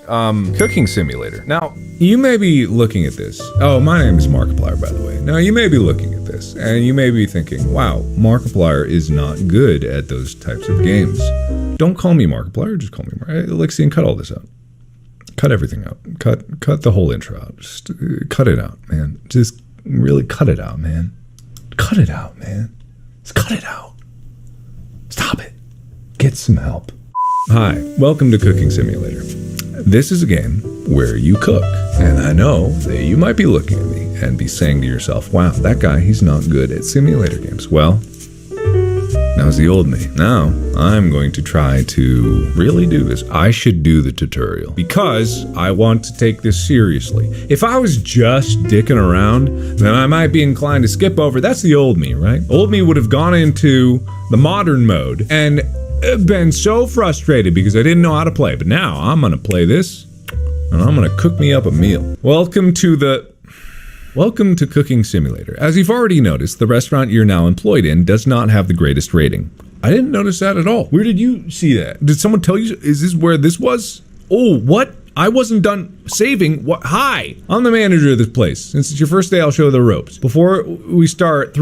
Cooking Simulator. Now, you may be looking at this. Oh, my name is Markiplier, by the way. Now, you may be looking at this, and you may be thinking, wow, Markiplier is not good at those types of games. Don't call me Markiplier, just call me Elixir, and cut all this out. Cut everything out. Cut the whole intro out. Just cut it out, man. Just really cut it out, man. Cut it out, man. Just cut it out. Stop it. Get some help. Hi, welcome to Cooking Simulator. This is a game where you cook, and I know that you might be looking at me and be saying to yourself, wow, that guy, he's not good at simulator games. Well, now's the old me. Now, I'm going to try to really do this. I should do the tutorial because I want to take this seriously. If I was just dicking around, then I might be inclined to skip over. That's the old me, right? Old me would have gone into the modern mode and been so frustrated because I didn't know how to play. But now I'm gonna play this and I'm gonna cook me up a meal. Welcome to Cooking Simulator. As you've already noticed, the restaurant you're now employed in does not have the greatest rating. I didn't notice that at all. Where did you see that? Did someone tell you? Is this where this was? Oh, what? I wasn't done saving. What? Hi, I'm the manager of this place. Since it's your first day, I'll show the ropes. Before we start,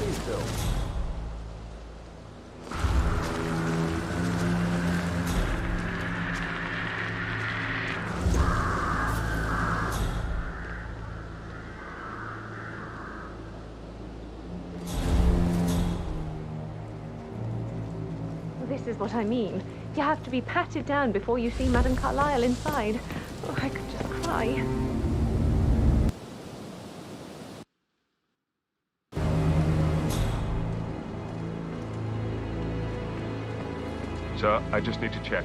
yourself. This is what I mean. You have to be patted down before you see Madame Carlyle inside. Oh, I could just cry. Sir, I just need to check.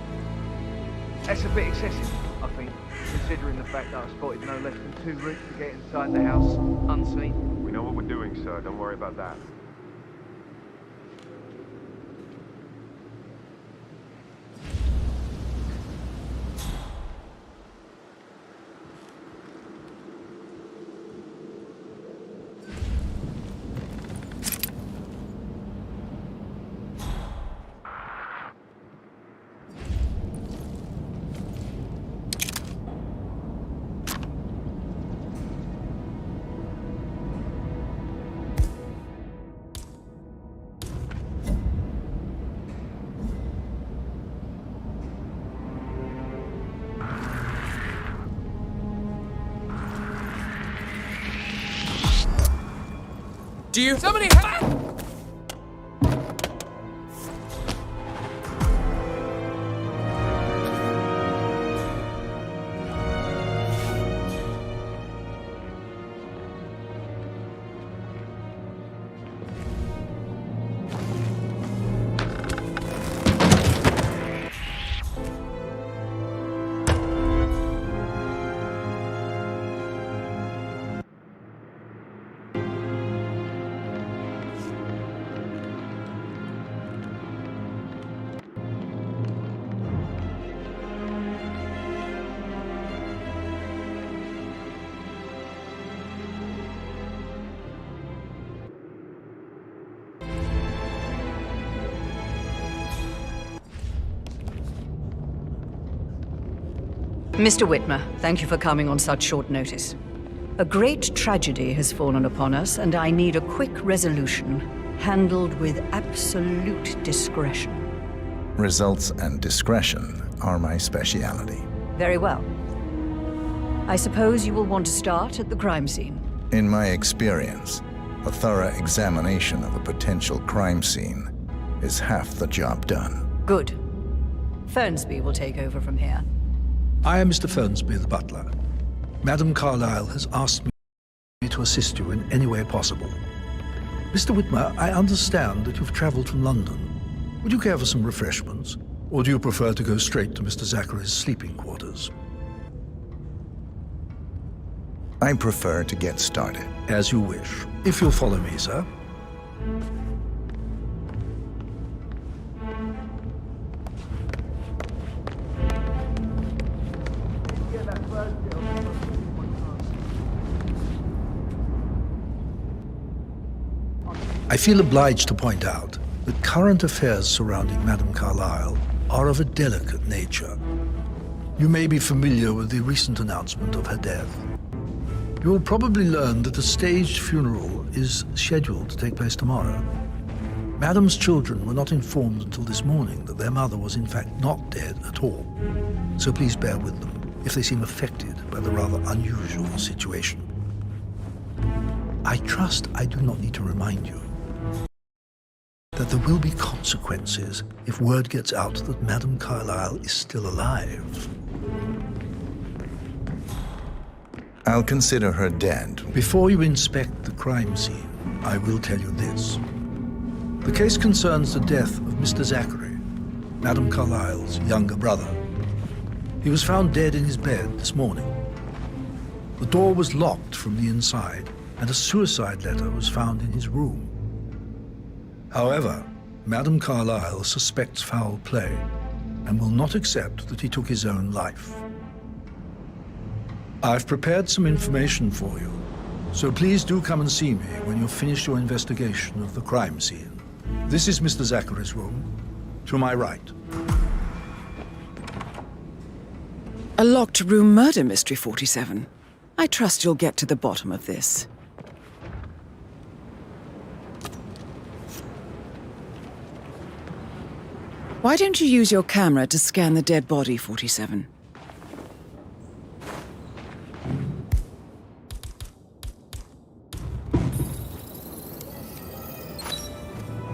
That's a bit excessive, I think, considering the fact that I spotted no less than 2 routes to get inside the house unseen. We know what we're doing, sir. Don't worry about that. Do you? Somebody Mr. Whitmer, thank you for coming on such short notice. A great tragedy has fallen upon us, and I need a quick resolution, handled with absolute discretion. Results and discretion are my speciality. Very well. I suppose you will want to start at the crime scene. In my experience, a thorough examination of a potential crime scene is half the job done. Good. Fernsby will take over from here. I am Mr. Fernsby, the butler. Madame Carlyle has asked me to assist you in any way possible. Mr. Whitmer, I understand that you've traveled from London. Would you care for some refreshments? Or do you prefer to go straight to Mr. Zachary's sleeping quarters? I prefer to get started. As you wish. If you'll follow me, sir. I feel obliged to point out that current affairs surrounding Madame Carlyle are of a delicate nature. You may be familiar with the recent announcement of her death. You will probably learn that a staged funeral is scheduled to take place tomorrow. Madame's children were not informed until this morning that their mother was in fact not dead at all. So please bear with them if they seem affected by the rather unusual situation. I trust I do not need to remind you that there will be consequences if word gets out that Madame Carlyle is still alive. I'll consider her dead. Before you inspect the crime scene, I will tell you this. The case concerns the death of Mr. Zachary, Madame Carlyle's younger brother. He was found dead in his bed this morning. The door was locked from the inside, and a suicide letter was found in his room. However, Madame Carlyle suspects foul play and will not accept that he took his own life. I've prepared some information for you, so please do come and see me when you've finished your investigation of the crime scene. This is Mr. Zachary's room, to my right. A locked room murder mystery, 47. I trust you'll get to the bottom of this. Why don't you use your camera to scan the dead body, 47?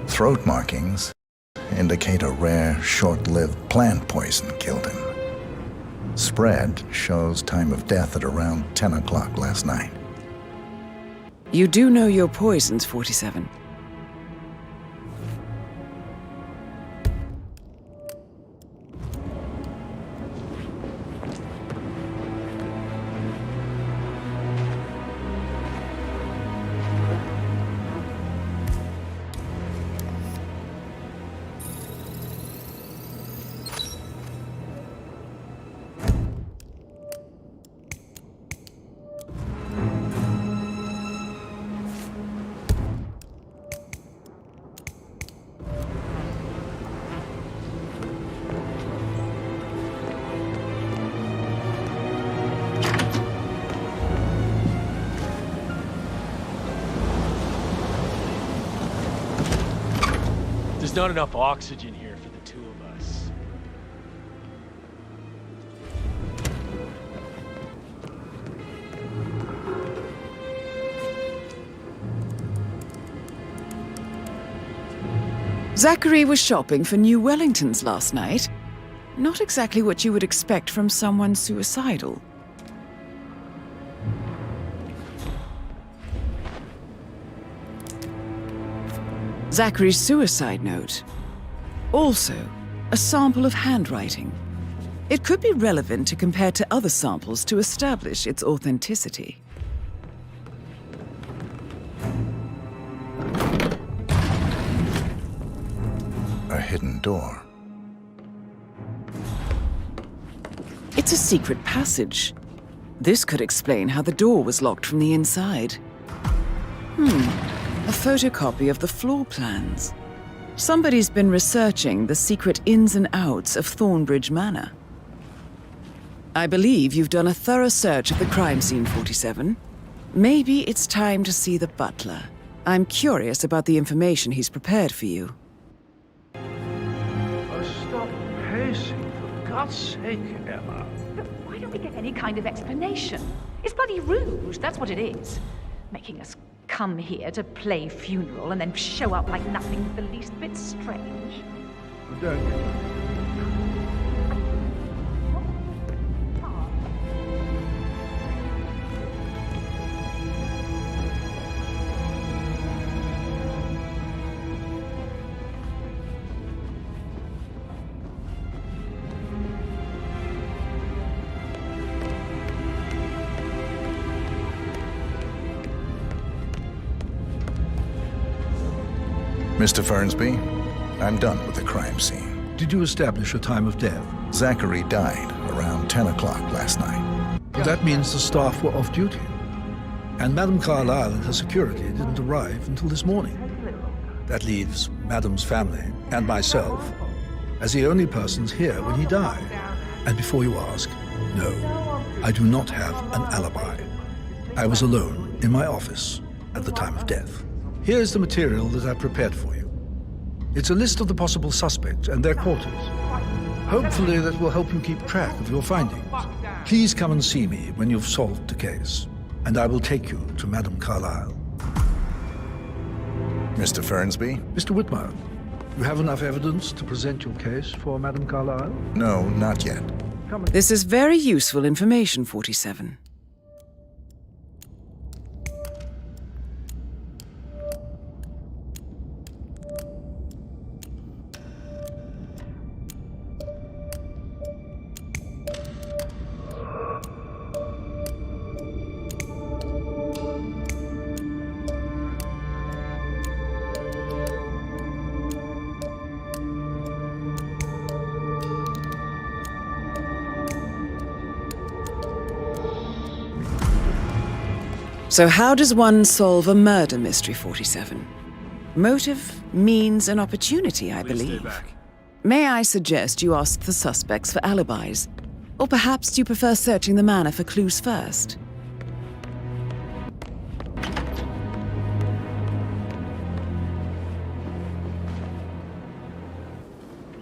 Throat markings indicate a rare, short-lived plant poison killed him. Spread shows time of death at around 10 o'clock last night. You do know your poisons, 47. There's not enough oxygen here for the two of us. Zachary was shopping for new Wellingtons last night. Not exactly what you would expect from someone suicidal. Zachary's suicide note. Also, a sample of handwriting. It could be relevant to compare to other samples to establish its authenticity. A hidden door. It's a secret passage. This could explain how the door was locked from the inside. A photocopy of the floor plans. Somebody's been researching the secret ins and outs of Thornbridge Manor. I believe you've done a thorough search of the crime scene, 47. Maybe it's time to see the butler. I'm curious about the information he's prepared for you. Stop pacing, for God's sake, Emma. Why don't we get any kind of explanation? It's bloody rude, that's what it is. Making us come here to play funeral and then show up like nothing the least bit strange. Mr. Fernsby, I'm done with the crime scene. Did you establish a time of death? Zachary died around 10 o'clock last night. That means the staff were off duty. And Madame Carlyle and her security didn't arrive until this morning. That leaves Madame's family and myself as the only persons here when he died. And before you ask, no, I do not have an alibi. I was alone in my office at the time of death. Here's the material that I prepared for you. It's a list of the possible suspects and their quarters. Hopefully that will help you keep track of your findings. Please come and see me when you've solved the case, and I will take you to Madame Carlyle. Mr. Fernsby? Mr. Whitmer, you have enough evidence to present your case for Madame Carlyle? No, not yet. This is very useful information, 47. So how does one solve a murder mystery, 47? Motive, means, and opportunity, I believe. May I suggest you ask the suspects for alibis? Or perhaps you prefer searching the manor for clues first?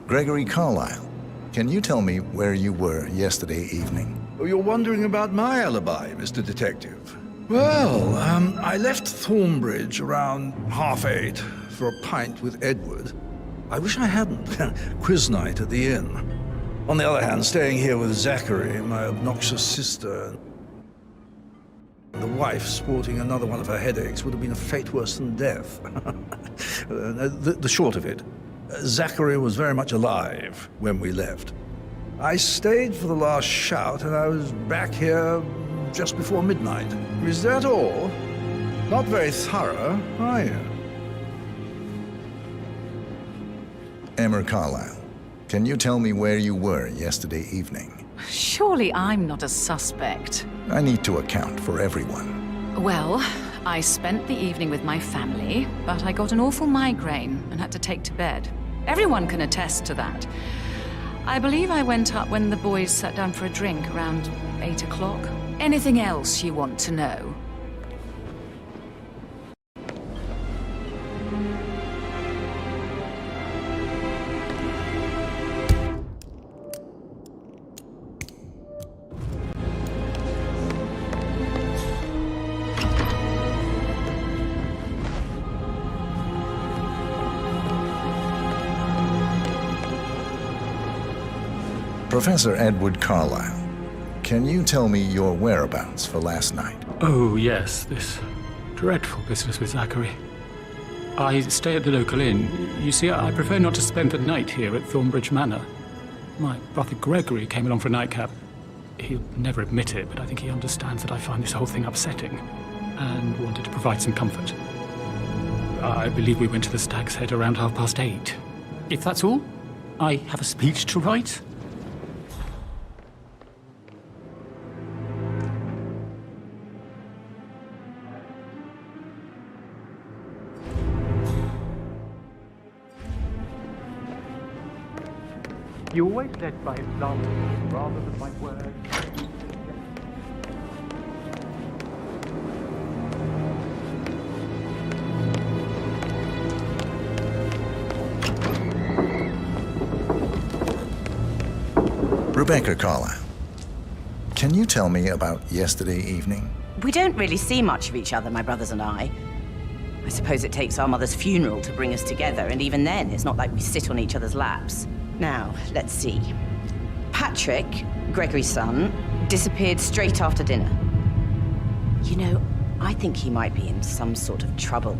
Gregory Carlyle, can you tell me where you were yesterday evening? Oh, you're wondering about my alibi, Mr. Detective. Well, I left Thornbridge around 8:30 for a pint with Edward. I wish I hadn't. Quiz night at the inn. On the other hand, staying here with Zachary, my obnoxious sister, and the wife sporting another one of her headaches would have been a fate worse than death. The short of it, Zachary was very much alive when we left. I stayed for the last shout, and I was back here just before midnight. Is that all? Not very thorough, are you? Emma Carlyle, can you tell me where you were yesterday evening? Surely I'm not a suspect. I need to account for everyone. Well, I spent the evening with my family, but I got an awful migraine and had to take to bed. Everyone can attest to that. I believe I went up when the boys sat down for a drink around 8 o'clock. Anything else you want to know? Professor Edward Carlyle, can you tell me your whereabouts for last night? Oh, yes, this dreadful business with Zachary. I stay at the local inn. You see, I prefer not to spend the night here at Thornbridge Manor. My brother Gregory came along for a nightcap. He'll never admit it, but I think he understands that I find this whole thing upsetting and wanted to provide some comfort. I believe we went to the Stag's Head around 8:30. If that's all, I have a speech to write. You always led by example rather than by words. Rebecca Carlyle, can you tell me about yesterday evening? We don't really see much of each other, my brothers and I. I suppose it takes our mother's funeral to bring us together, and even then, it's not like we sit on each other's laps. Now, let's see. Patrick, Gregory's son, disappeared straight after dinner. You know, I think he might be in some sort of trouble.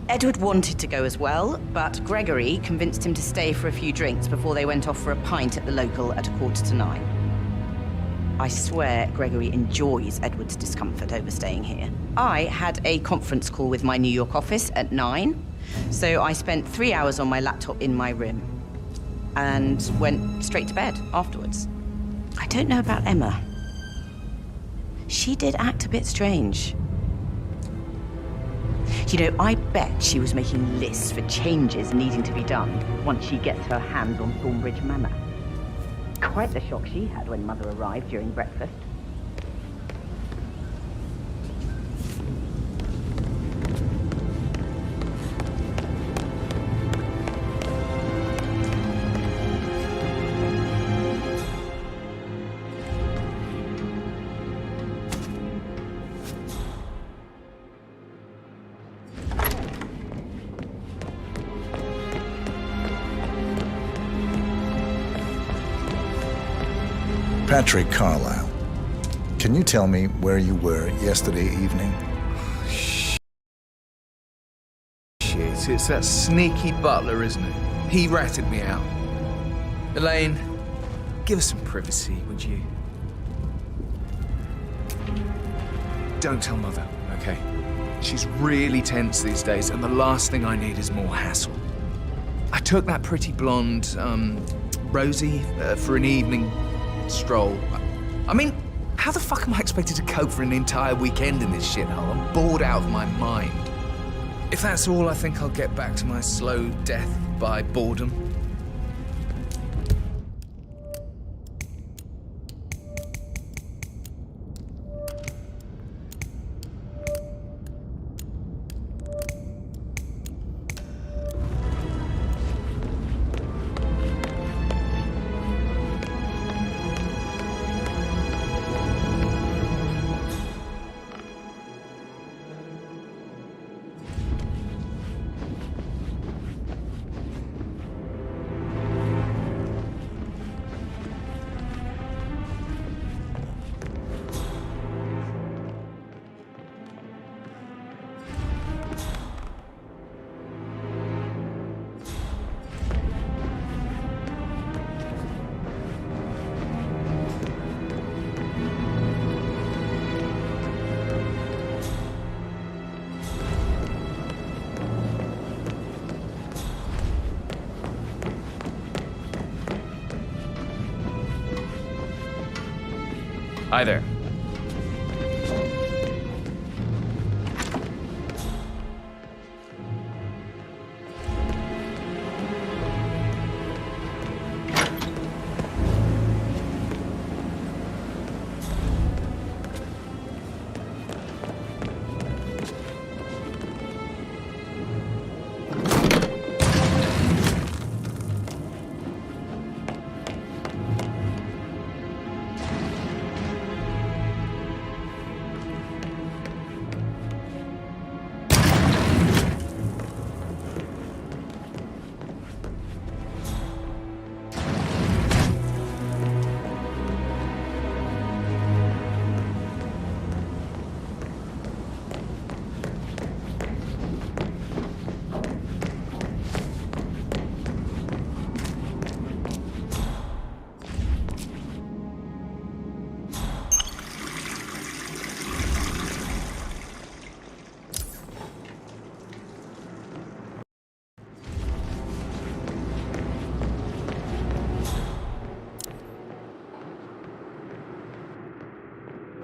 Edward wanted to go as well, but Gregory convinced him to stay for a few drinks before they went off for a pint at the local at 9:15. I swear Gregory enjoys Edward's discomfort over staying here. I had a conference call with my New York office at 9, so I spent 3 hours on my laptop in my room and went straight to bed afterwards. I don't know about Emma. She did act a bit strange. You know, I bet she was making lists for changes needing to be done once she gets her hands on Thornbridge Manor. Quite the shock she had when Mother arrived during breakfast. Patrick Carlyle, can you tell me where you were yesterday evening? Shit, it's that sneaky butler, isn't it? He ratted me out. Elaine, give us some privacy, would you? Don't tell Mother, okay? She's really tense these days, and the last thing I need is more hassle. I took that pretty blonde, Rosie, for an evening stroll. I mean, how the fuck am I expected to cope for an entire weekend in this shithole? I'm bored out of my mind. If that's all, I think I'll get back to my slow death by boredom. Hi there.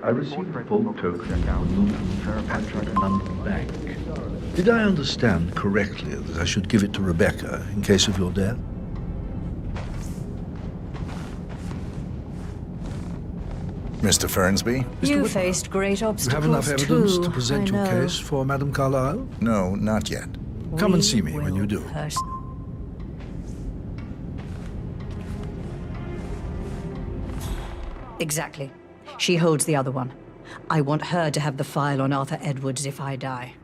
I received a full token from Fairpatrick London Bank. Did I understand correctly that I should give it to Rebecca in case of your death? Mr. Fernsby? You faced great You obstacles have enough evidence too, to present I your know. case for Madame Carlyle? No, not yet. Come and see me when you do. Exactly. She holds the other one. I want her to have the file on Arthur Edwards if I die.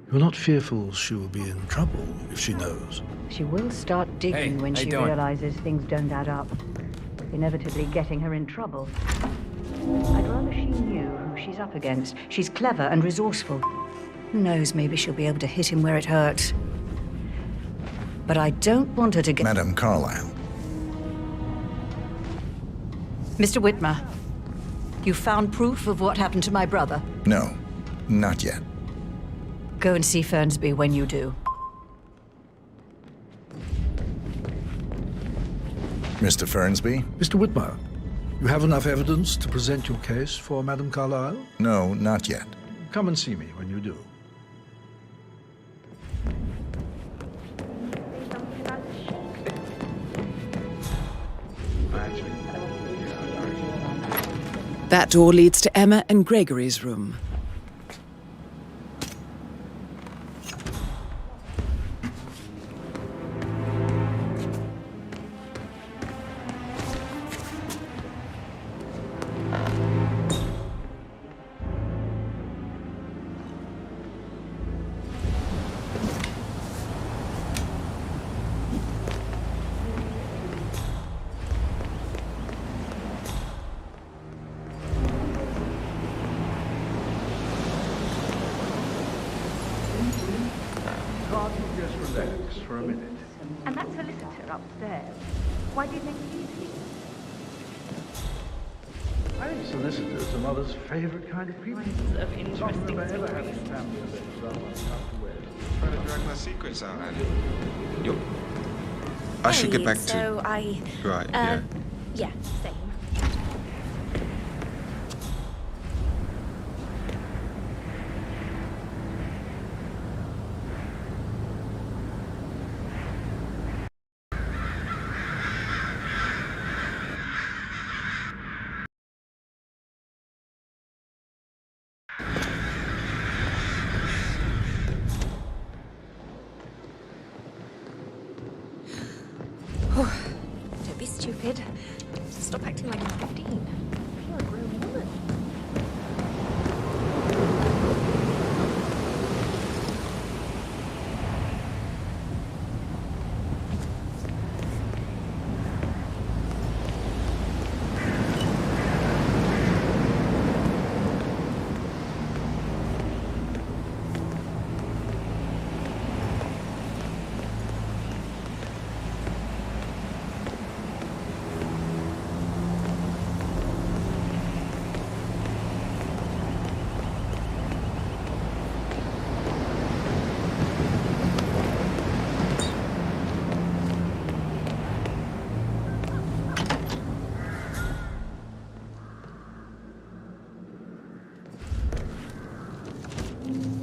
You're not fearful she will be in trouble if she knows? She will start digging when how she you doing? realizes things don't add up, inevitably getting her in trouble. I'd rather she knew who she's up against. She's clever and resourceful. Who knows, maybe she'll be able to hit him where it hurts. But I don't want her to get... Madame Carlyle. Mr. Whitmer, you found proof of what happened to my brother? No, not yet. Go and see Fernsby when you do. Mr. Fernsby? Mr. Whitmer, you have enough evidence to present your case for Madame Carlyle? No, not yet. Come and see me when you do. That door leads to Emma and Gregory's room. Can't you just relax for a minute? And that solicitor upstairs. Why do you think he's here? I think solicitors are Mother's favorite kind of people. Of interesting Not that I've ever had a family that rather tucked away. Trying to drag my secrets out, Annie. Yup. I should get back to... So I... Right, yeah. Yeah, same. Don't be stupid. Stop acting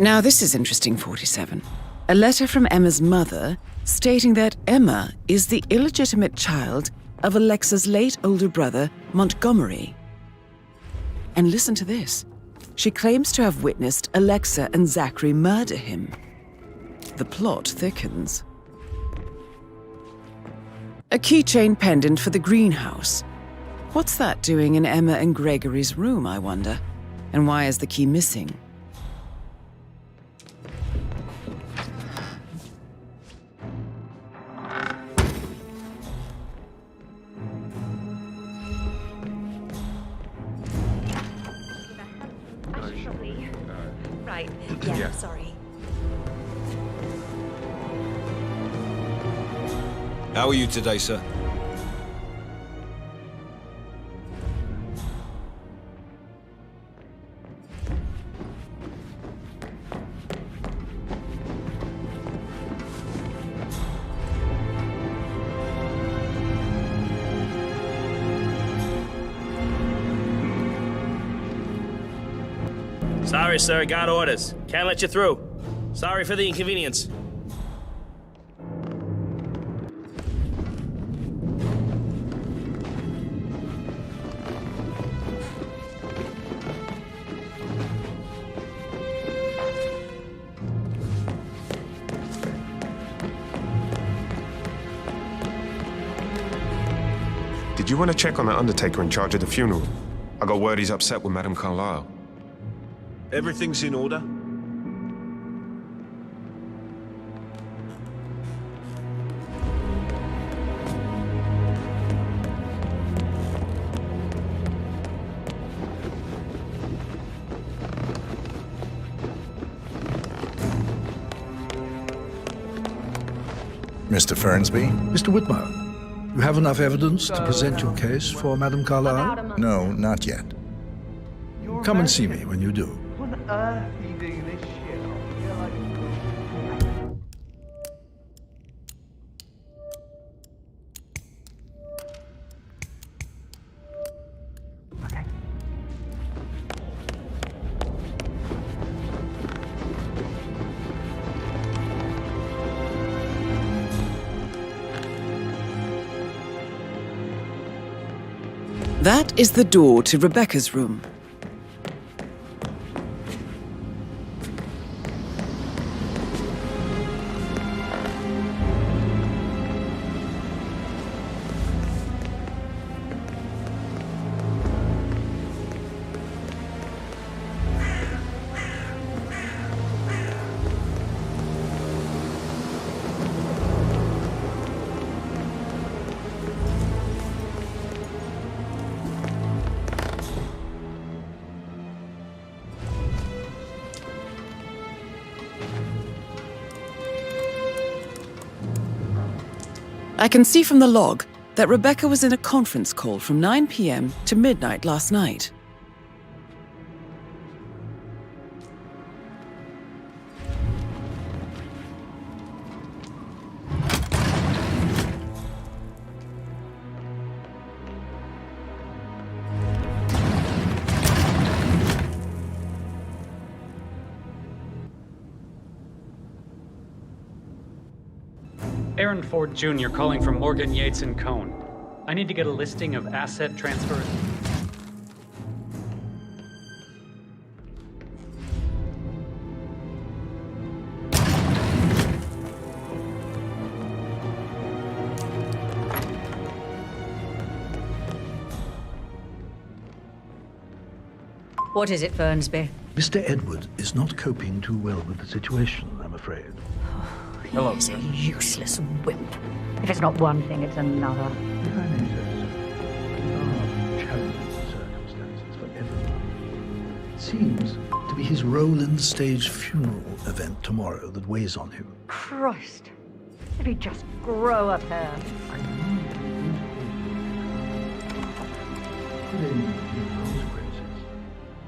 Now this is interesting, 47. A letter from Emma's mother stating that Emma is the illegitimate child of Alexa's late older brother, Montgomery. And listen to this. She claims to have witnessed Alexa and Zachary murder him. The plot thickens. A keychain pendant for the greenhouse. What's that doing in Emma and Gregory's room, I wonder? And why is the key missing? Right. Yeah, Yeah. sorry. How are you today, sir? Sorry, sir. Got orders. Can't let you through. Sorry for the inconvenience. Did you want to check on that undertaker in charge of the funeral? I got word he's upset with Madame Carlyle. Everything's in order? Mr. Fernsby? Mr. Whitmer, you have enough evidence to present your case for Madame Carlyle? No, not yet. Come and see me when you do. What on earth are you doing this shit? Okay. That is the door to Rebecca's room. I can see from the log that Rebecca was in a conference call from 9 p.m. to midnight last night. Aaron Ford Jr. calling from Morgan, Yates & Cohn. I need to get a listing of asset transfers. What is it, Fernsby? Mr. Edward is not coping too well with the situation, I'm afraid. Hello, He's sir. a useless wimp. If it's not one thing, it's another. If I may say so, there are challenging circumstances for everyone. It seems to be his role in the staged funeral event tomorrow that weighs on him. Christ. If he'd just grow a pair.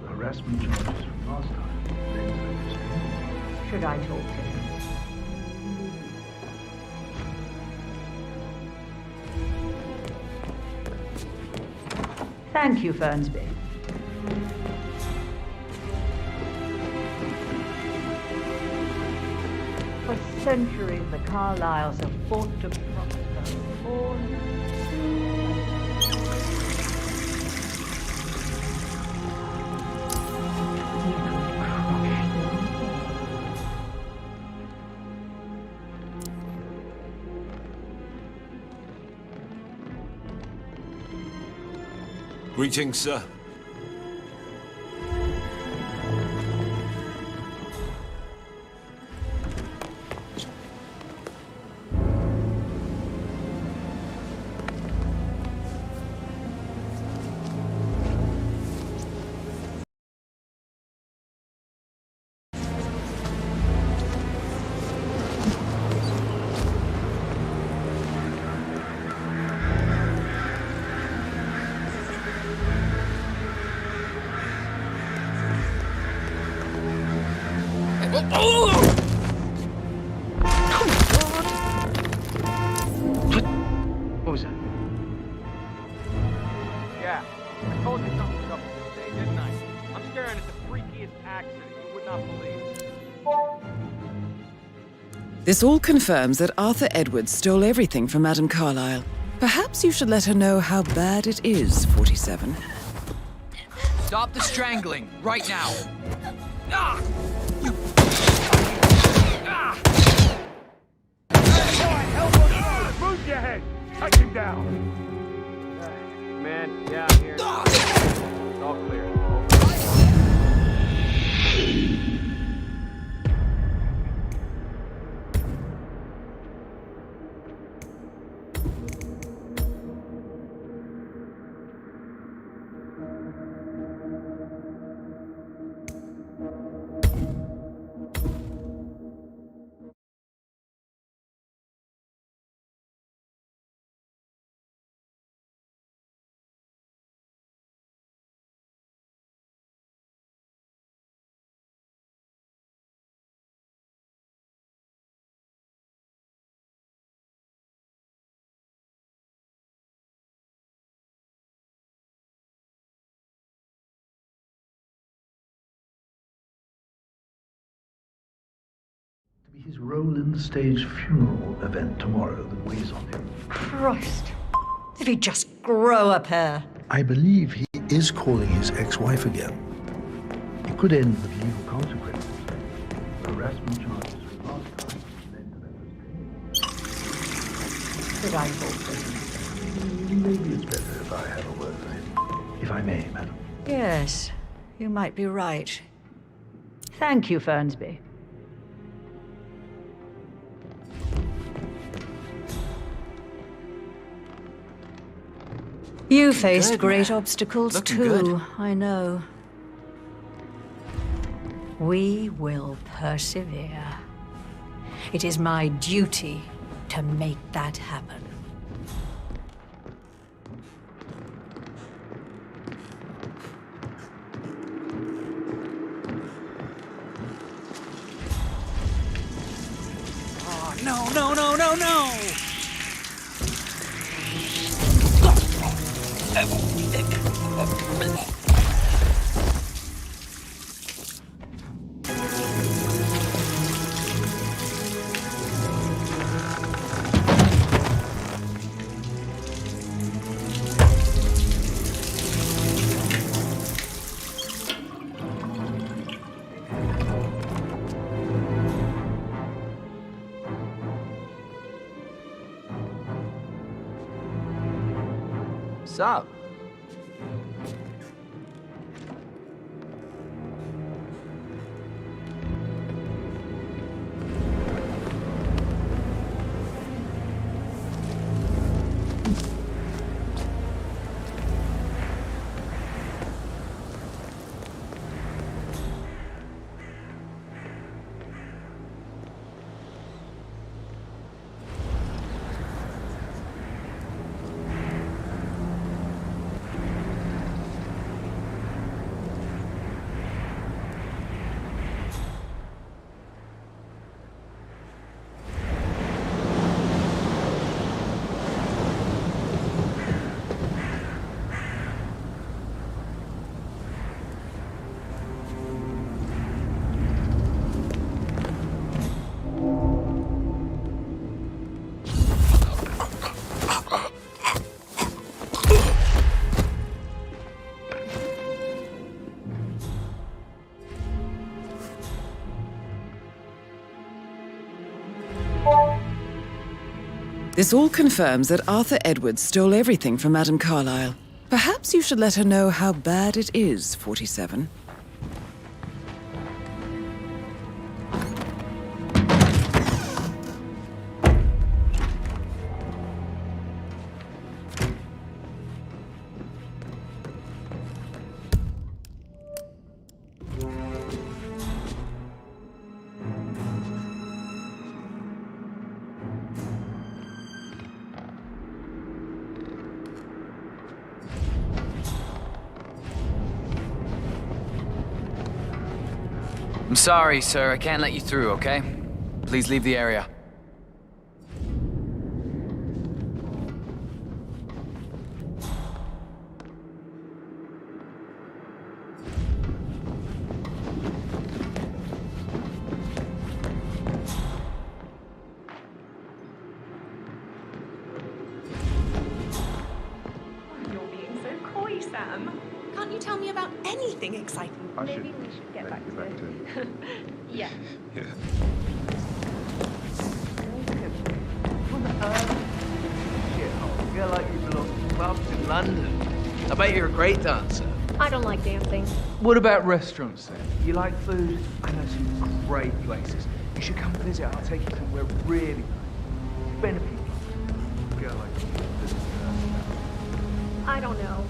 The harassment charges from last time. Should I talk to him? Thank you, Fernsby. centuries, the Carlyles have fought to prosper. Greetings, sir. What was that? Yeah, I told you something was up with this thing, didn't I? I'm staring at the freakiest accident you would not believe. This all confirms that Arthur Edwards stole everything from Madame Carlyle. Perhaps you should let her know how bad it is, 47. Stop the strangling, right now. Ah! Move your head! Touch him down! Man, yeah, I'm here. It's all clear. His role in the stage funeral event tomorrow that weighs on him. Christ. Did he just grow a pair? I believe he is calling his ex-wife again. It could end with legal consequences. Harassment charges from last time led to that. Did I talk Maybe it's better if I have a word with him. If I may, madam. Yes, you might be right. Thank you, Fernsby. You faced good, great man. obstacles Looking too, good. I know. We will persevere. It is my duty to make that happen. Oh, no, no, no, no, no! Sup? This all confirms that Arthur Edwards stole everything from Madame Carlyle. Perhaps you should let her know how bad it is, 47. I'm sorry, sir. I can't let you through, okay? Please leave the area. You're being so coy, Sam. Can't you tell me about anything exciting? Maybe we should get back to it. Yeah. Yeah. Shithole. Girl like you belong to clubs in London. I bet you're a great dancer. I don't like dancing. What about restaurants then? You like food? I know some great places. You should come visit. I'll take you somewhere really nice. Spend a few bucks. Girl like you doesn't deserve I don't know.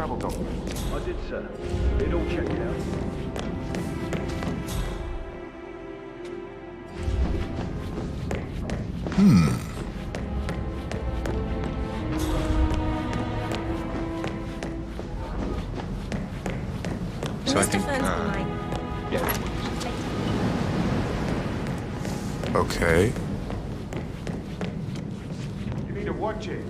travel documents? I did, sir. It all checked out. So I think, yeah. Okay. You need to watch it.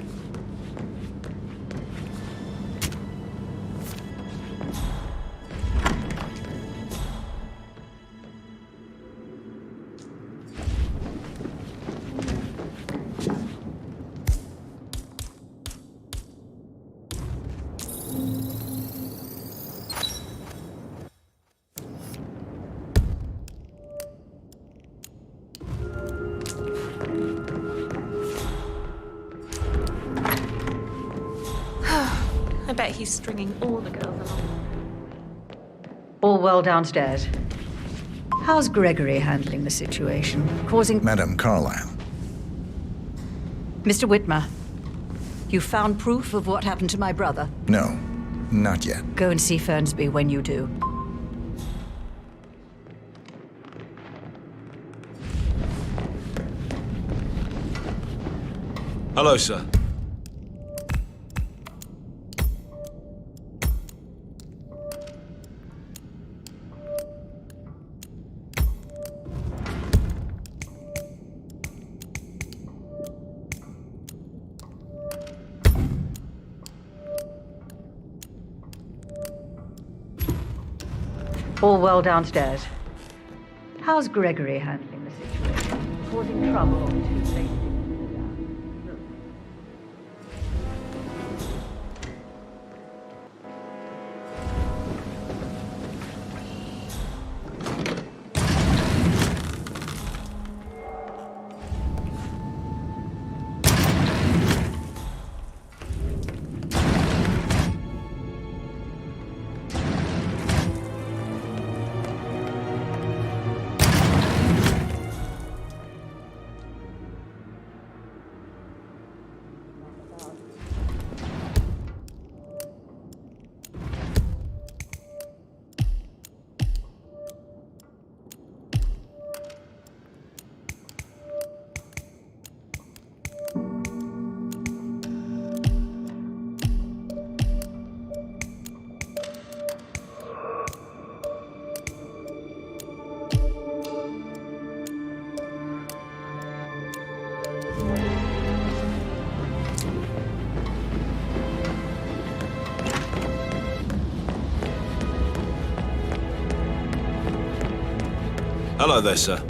I bet he's stringing all the girls along. All well downstairs. How's Gregory handling the situation? Causing... Madame Carlyle. Mr. Whitmer, you found proof of what happened to my brother? No, not yet. Go and see Fernsby when you do. Hello, sir. All well downstairs. How's Gregory handling the situation? Causing trouble on Tuesday? Hello there, sir.